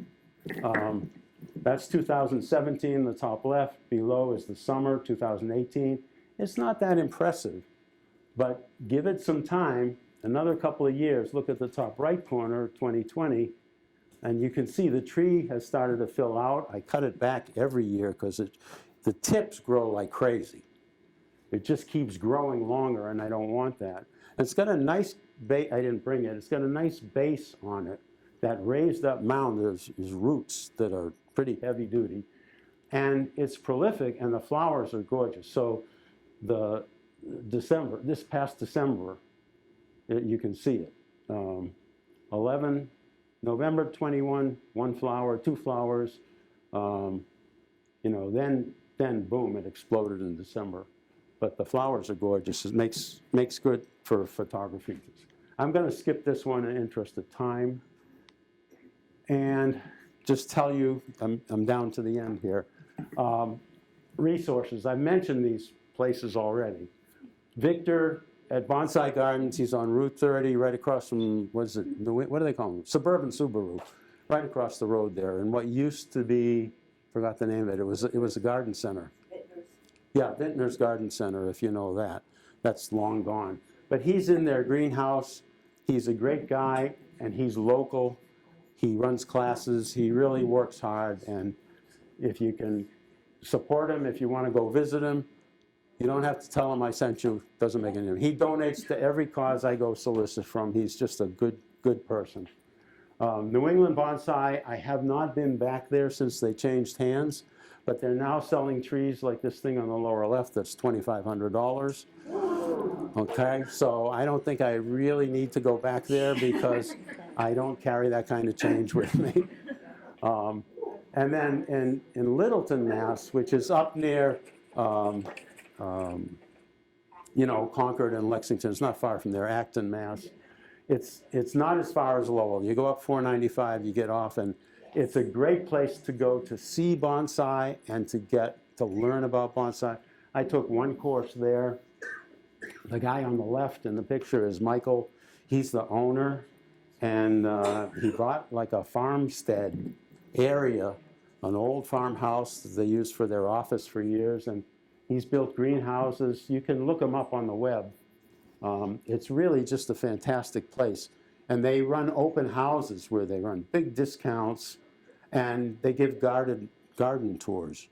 That's 2017, the top left. Below is the summer, 2018. It's not that impressive, but give it some time, another couple of years. Look at the top right corner, 2020, and you can see the tree has started to fill out. I cut it back every year because the tips grow like crazy. It just keeps growing longer, and I don't want that. And it's got a nice base. I didn't bring it. It's got a nice base on it. That raised up mound is roots that are pretty heavy duty. And it's prolific, and the flowers are gorgeous. So this past December, you can see it. 11, November 21, one flower, two flowers. Then boom, it exploded in December. But the flowers are gorgeous. It makes good for photography. I'm going to skip this one in interest of time. And just tell you, I'm down to the end here. Resources. I mentioned these places already. Victor at Bonsai Gardens, he's on Route 30, right across from, what do they call them? Suburban Subaru, right across the road there. And what used to be, forgot the name of it, it was a garden center. Yeah, Vintner's Garden Center, if you know that. That's long gone. But he's in their greenhouse. He's a great guy, and he's local. He runs classes. He really works hard. And if you can support him, if you want to go visit him, you don't have to tell him I sent you. Doesn't make any difference. He donates to every cause I go solicit from. He's just a good person. New England Bonsai, I have not been back there since they changed hands. But they're now selling trees like this thing on the lower left that's $2,500. Okay, so I don't think I really need to go back there because I don't carry that kind of change with me. And then in Littleton, Mass, which is up near, Concord and Lexington, it's not far from there, Acton, Mass. It's not as far as Lowell. You go up 495, you get off, and it's a great place to go to see bonsai and to learn about bonsai. I took one course there. The guy on the left in the picture is Michael. He's the owner, and he bought like a farmstead area, an old farmhouse that they used for their office for years, and he's built greenhouses. You can look him up on the web. It's really just a fantastic place. And they run open houses where they run big discounts, and they give garden tours.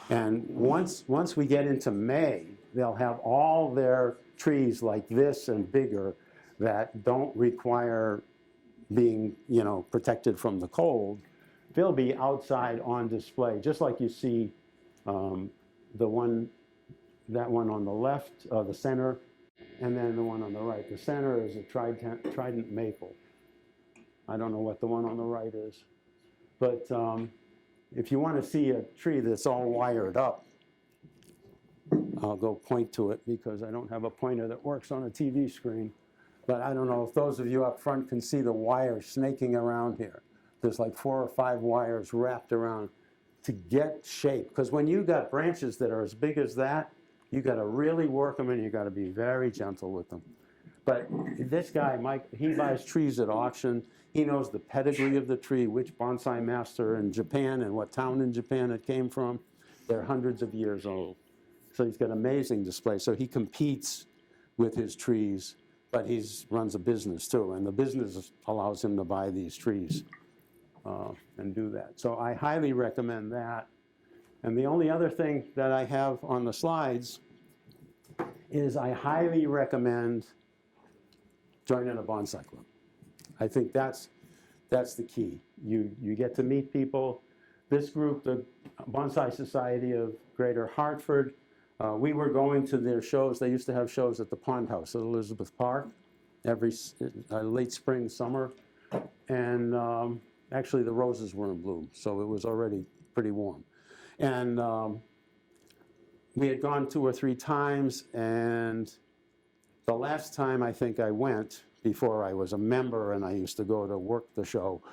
And once we get into May, they'll have all their trees like this and bigger that don't require being, protected from the cold. They'll be outside on display, just like you see that one on the left, the center, and then the one on the right. The center is a trident maple. I don't know what the one on the right is. But if you want to see a tree that's all wired up, I'll go point to it because I don't have a pointer that works on a TV screen. But I don't know if those of you up front can see the wires snaking around here. There's like 4 or 5 wires wrapped around to get shape. Because when you got branches that are as big as that, you got to really work them and you got to be very gentle with them. But this guy, Mike, he buys trees at auction. He knows the pedigree of the tree, which bonsai master in Japan and what town in Japan it came from. They're hundreds of years old. So he's got amazing display. So he competes with his trees, but he runs a business too. And the business allows him to buy these trees and do that. So I highly recommend that. And the only other thing that I have on the slides is I highly recommend joining a bonsai club. I think that's the key. You get to meet people. This group, the Bonsai Society of Greater Hartford, we were going to their shows. They used to have shows at the Pond House at Elizabeth Park every late spring, summer. And actually the roses were in bloom, so it was already pretty warm. And we had gone 2 or 3 times, and the last time I think I went, before I was a member and I used to go to work the show,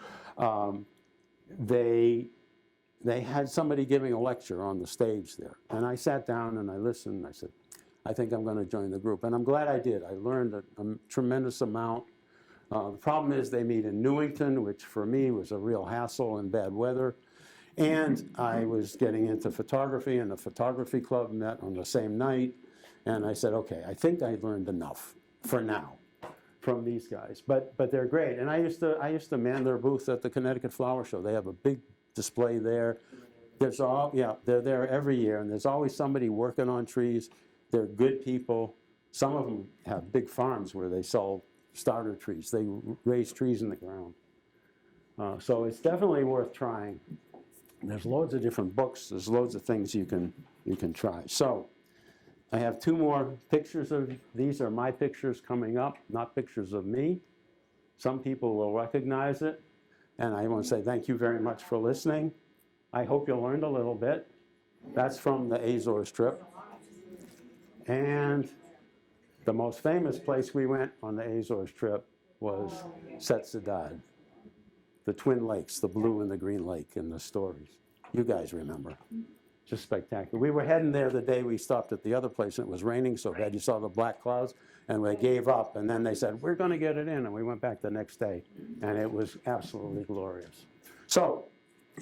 they had somebody giving a lecture on the stage there. And I sat down and I listened, and I said, I think I'm going to join the group. And I'm glad I did. I learned a tremendous amount. The problem is they meet in Newington, which for me was a real hassle in bad weather. And I was getting into photography, and the photography club met on the same night. And I said, okay, I think I learned enough for now from these guys. But they're great. And I used to man their booth at the Connecticut Flower Show. They have a big display there. They're there every year, and there's always somebody working on trees. They're good people. Some of them have big farms where they sell starter trees. They raise trees in the ground. So it's definitely worth trying. There's loads of different books. There's loads of things you can try. So I have two more pictures of, these are my pictures coming up, not pictures of me. Some people will recognize it. And I want to say thank you very much for listening. I hope you learned a little bit. That's from the Azores trip. And the most famous place we went on the Azores trip was Setsadad, the Twin Lakes, the blue and the green lake in the stories. You guys remember. Just spectacular. We were heading there the day we stopped at the other place, and it was raining so bad. You saw the black clouds, and we gave up. And then they said, we're going to get it in. And we went back the next day, and it was absolutely glorious. So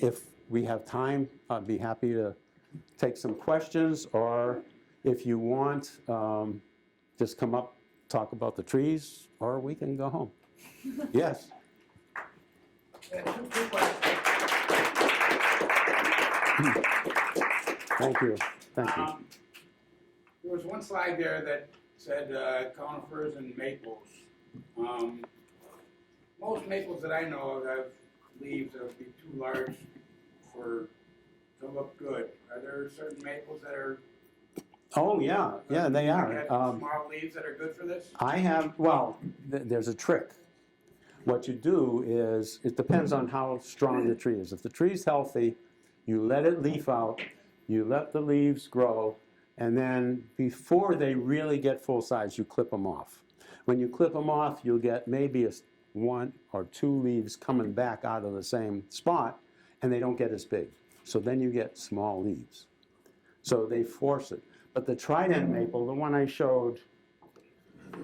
if we have time, I'd be happy to take some questions, or if you want, just come up, talk about the trees, or we can go home. Yes? Two questions. Thank you. Thank you. There was one slide there that said conifers and maples. Most maples that I know of have leaves that would be too large to look good. Are there certain maples that are? Oh, yeah, they are. Have small leaves that are good for this? I have, well, there's a trick. What you do is, it depends on how strong the tree is. If the tree's healthy, you let it leaf out, you let the leaves grow, and then before they really get full size, you clip them off. When you clip them off, you'll get maybe one or two leaves coming back out of the same spot, and they don't get as big. So then you get small leaves. So they force it. But the trident maple, the one I showed,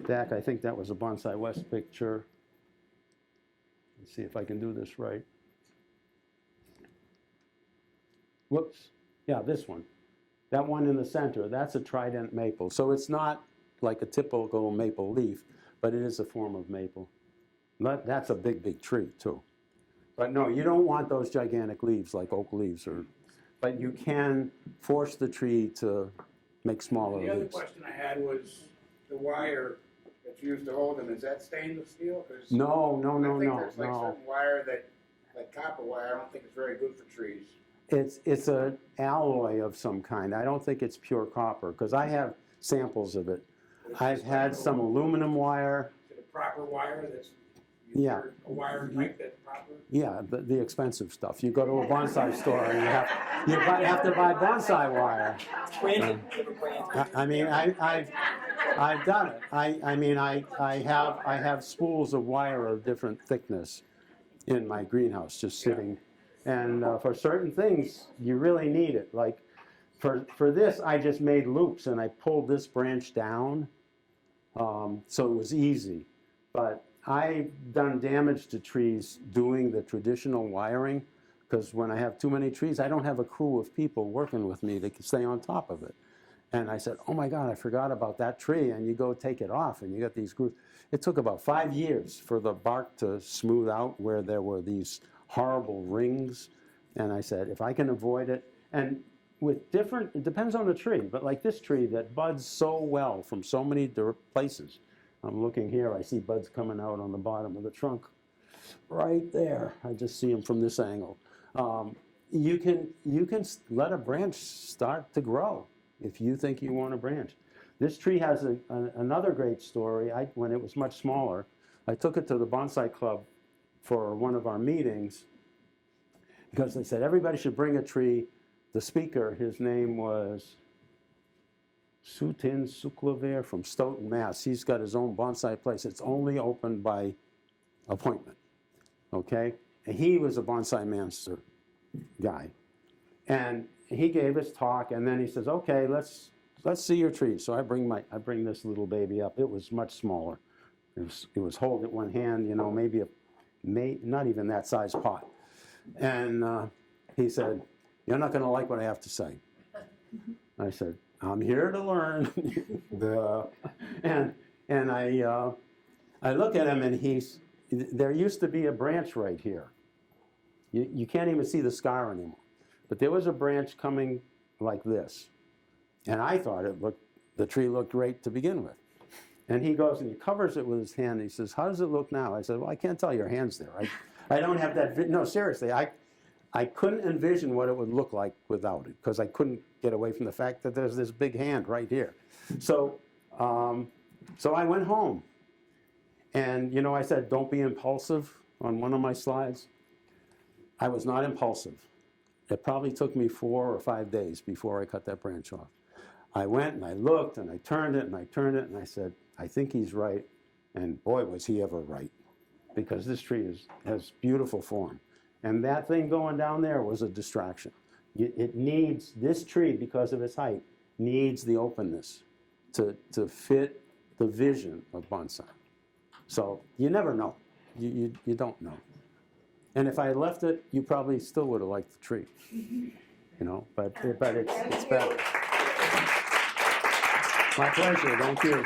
Dak, I think that was a Bonsai West picture. Let's see if I can do this right. Whoops. Yeah, this one. That one in the center, that's a trident maple. So it's not like a typical maple leaf, but it is a form of maple. That's a big, big tree, too. But no, you don't want those gigantic leaves like oak leaves, but you can force the tree to make smaller leaves. The other question I had was the wire that's used to hold them. Is that stainless steel? No. I think there's like certain wire that, like copper wire, I don't think it's very good for trees. It's an alloy of some kind. I don't think it's pure copper, because I have samples of it. I've had some aluminum wire. Is it a proper wire that's Yeah. a wire type that's proper? Yeah, the expensive stuff. You go to a bonsai store and you have to buy bonsai wire. I mean, I've done it. I have spools of wire of different thickness in my greenhouse just sitting. And for certain things, you really need it. Like for this, I just made loops and I pulled this branch down, so it was easy. But I've done damage to trees doing the traditional wiring, because when I have too many trees, I don't have a crew of people working with me that can stay on top of it. And I said, oh my God, I forgot about that tree. And you go take it off and you got these grooves. It took about 5 years for the bark to smooth out where there were these horrible rings. And I said, if I can avoid it, and with different, it depends on the tree, but like this tree that buds so well from so many places. I'm looking here, I see buds coming out on the bottom of the trunk. Right there, I just see them from this angle. You can let a branch start to grow if you think you want a branch. This tree has another great story. When it was much smaller, I took it to the Bonsai Club for one of our meetings because they said everybody should bring a tree. The speaker, his name was Sutin Suklaver from Stoughton, Mass. He's got his own bonsai place. It's only open by appointment, okay? And he was a bonsai master guy. And he gave his talk, and then he says, okay, let's see your tree. So I bring this little baby up. It was much smaller. It was holding it one hand, you know, maybe not even that size pot. And he said, You're not going to like what I have to say. I said, I'm here to learn. and I look at him, and there used to be a branch right here. You can't even see the scar anymore. But there was a branch coming like this. And I thought the tree looked great to begin with. And he goes and he covers it with his hand. And he says, how does it look now? I said, well, I can't tell, your hand's there. I don't have that, no, seriously, I couldn't envision what it would look like without it, because I couldn't get away from the fact that there's this big hand right here. So I went home. And, I said, don't be impulsive on one of my slides. I was not impulsive. It probably took me 4 or 5 days before I cut that branch off. I went and I looked and I turned it and I turned it and I said, I think he's right. And boy, was he ever right. Because this tree has beautiful form. And that thing going down there was a distraction. It needs, this tree, because of its height, needs the openness to fit the vision of bonsai. So you never know. You don't know. And if I had left it, you probably still would have liked the tree. But it's better. My pleasure, thank you.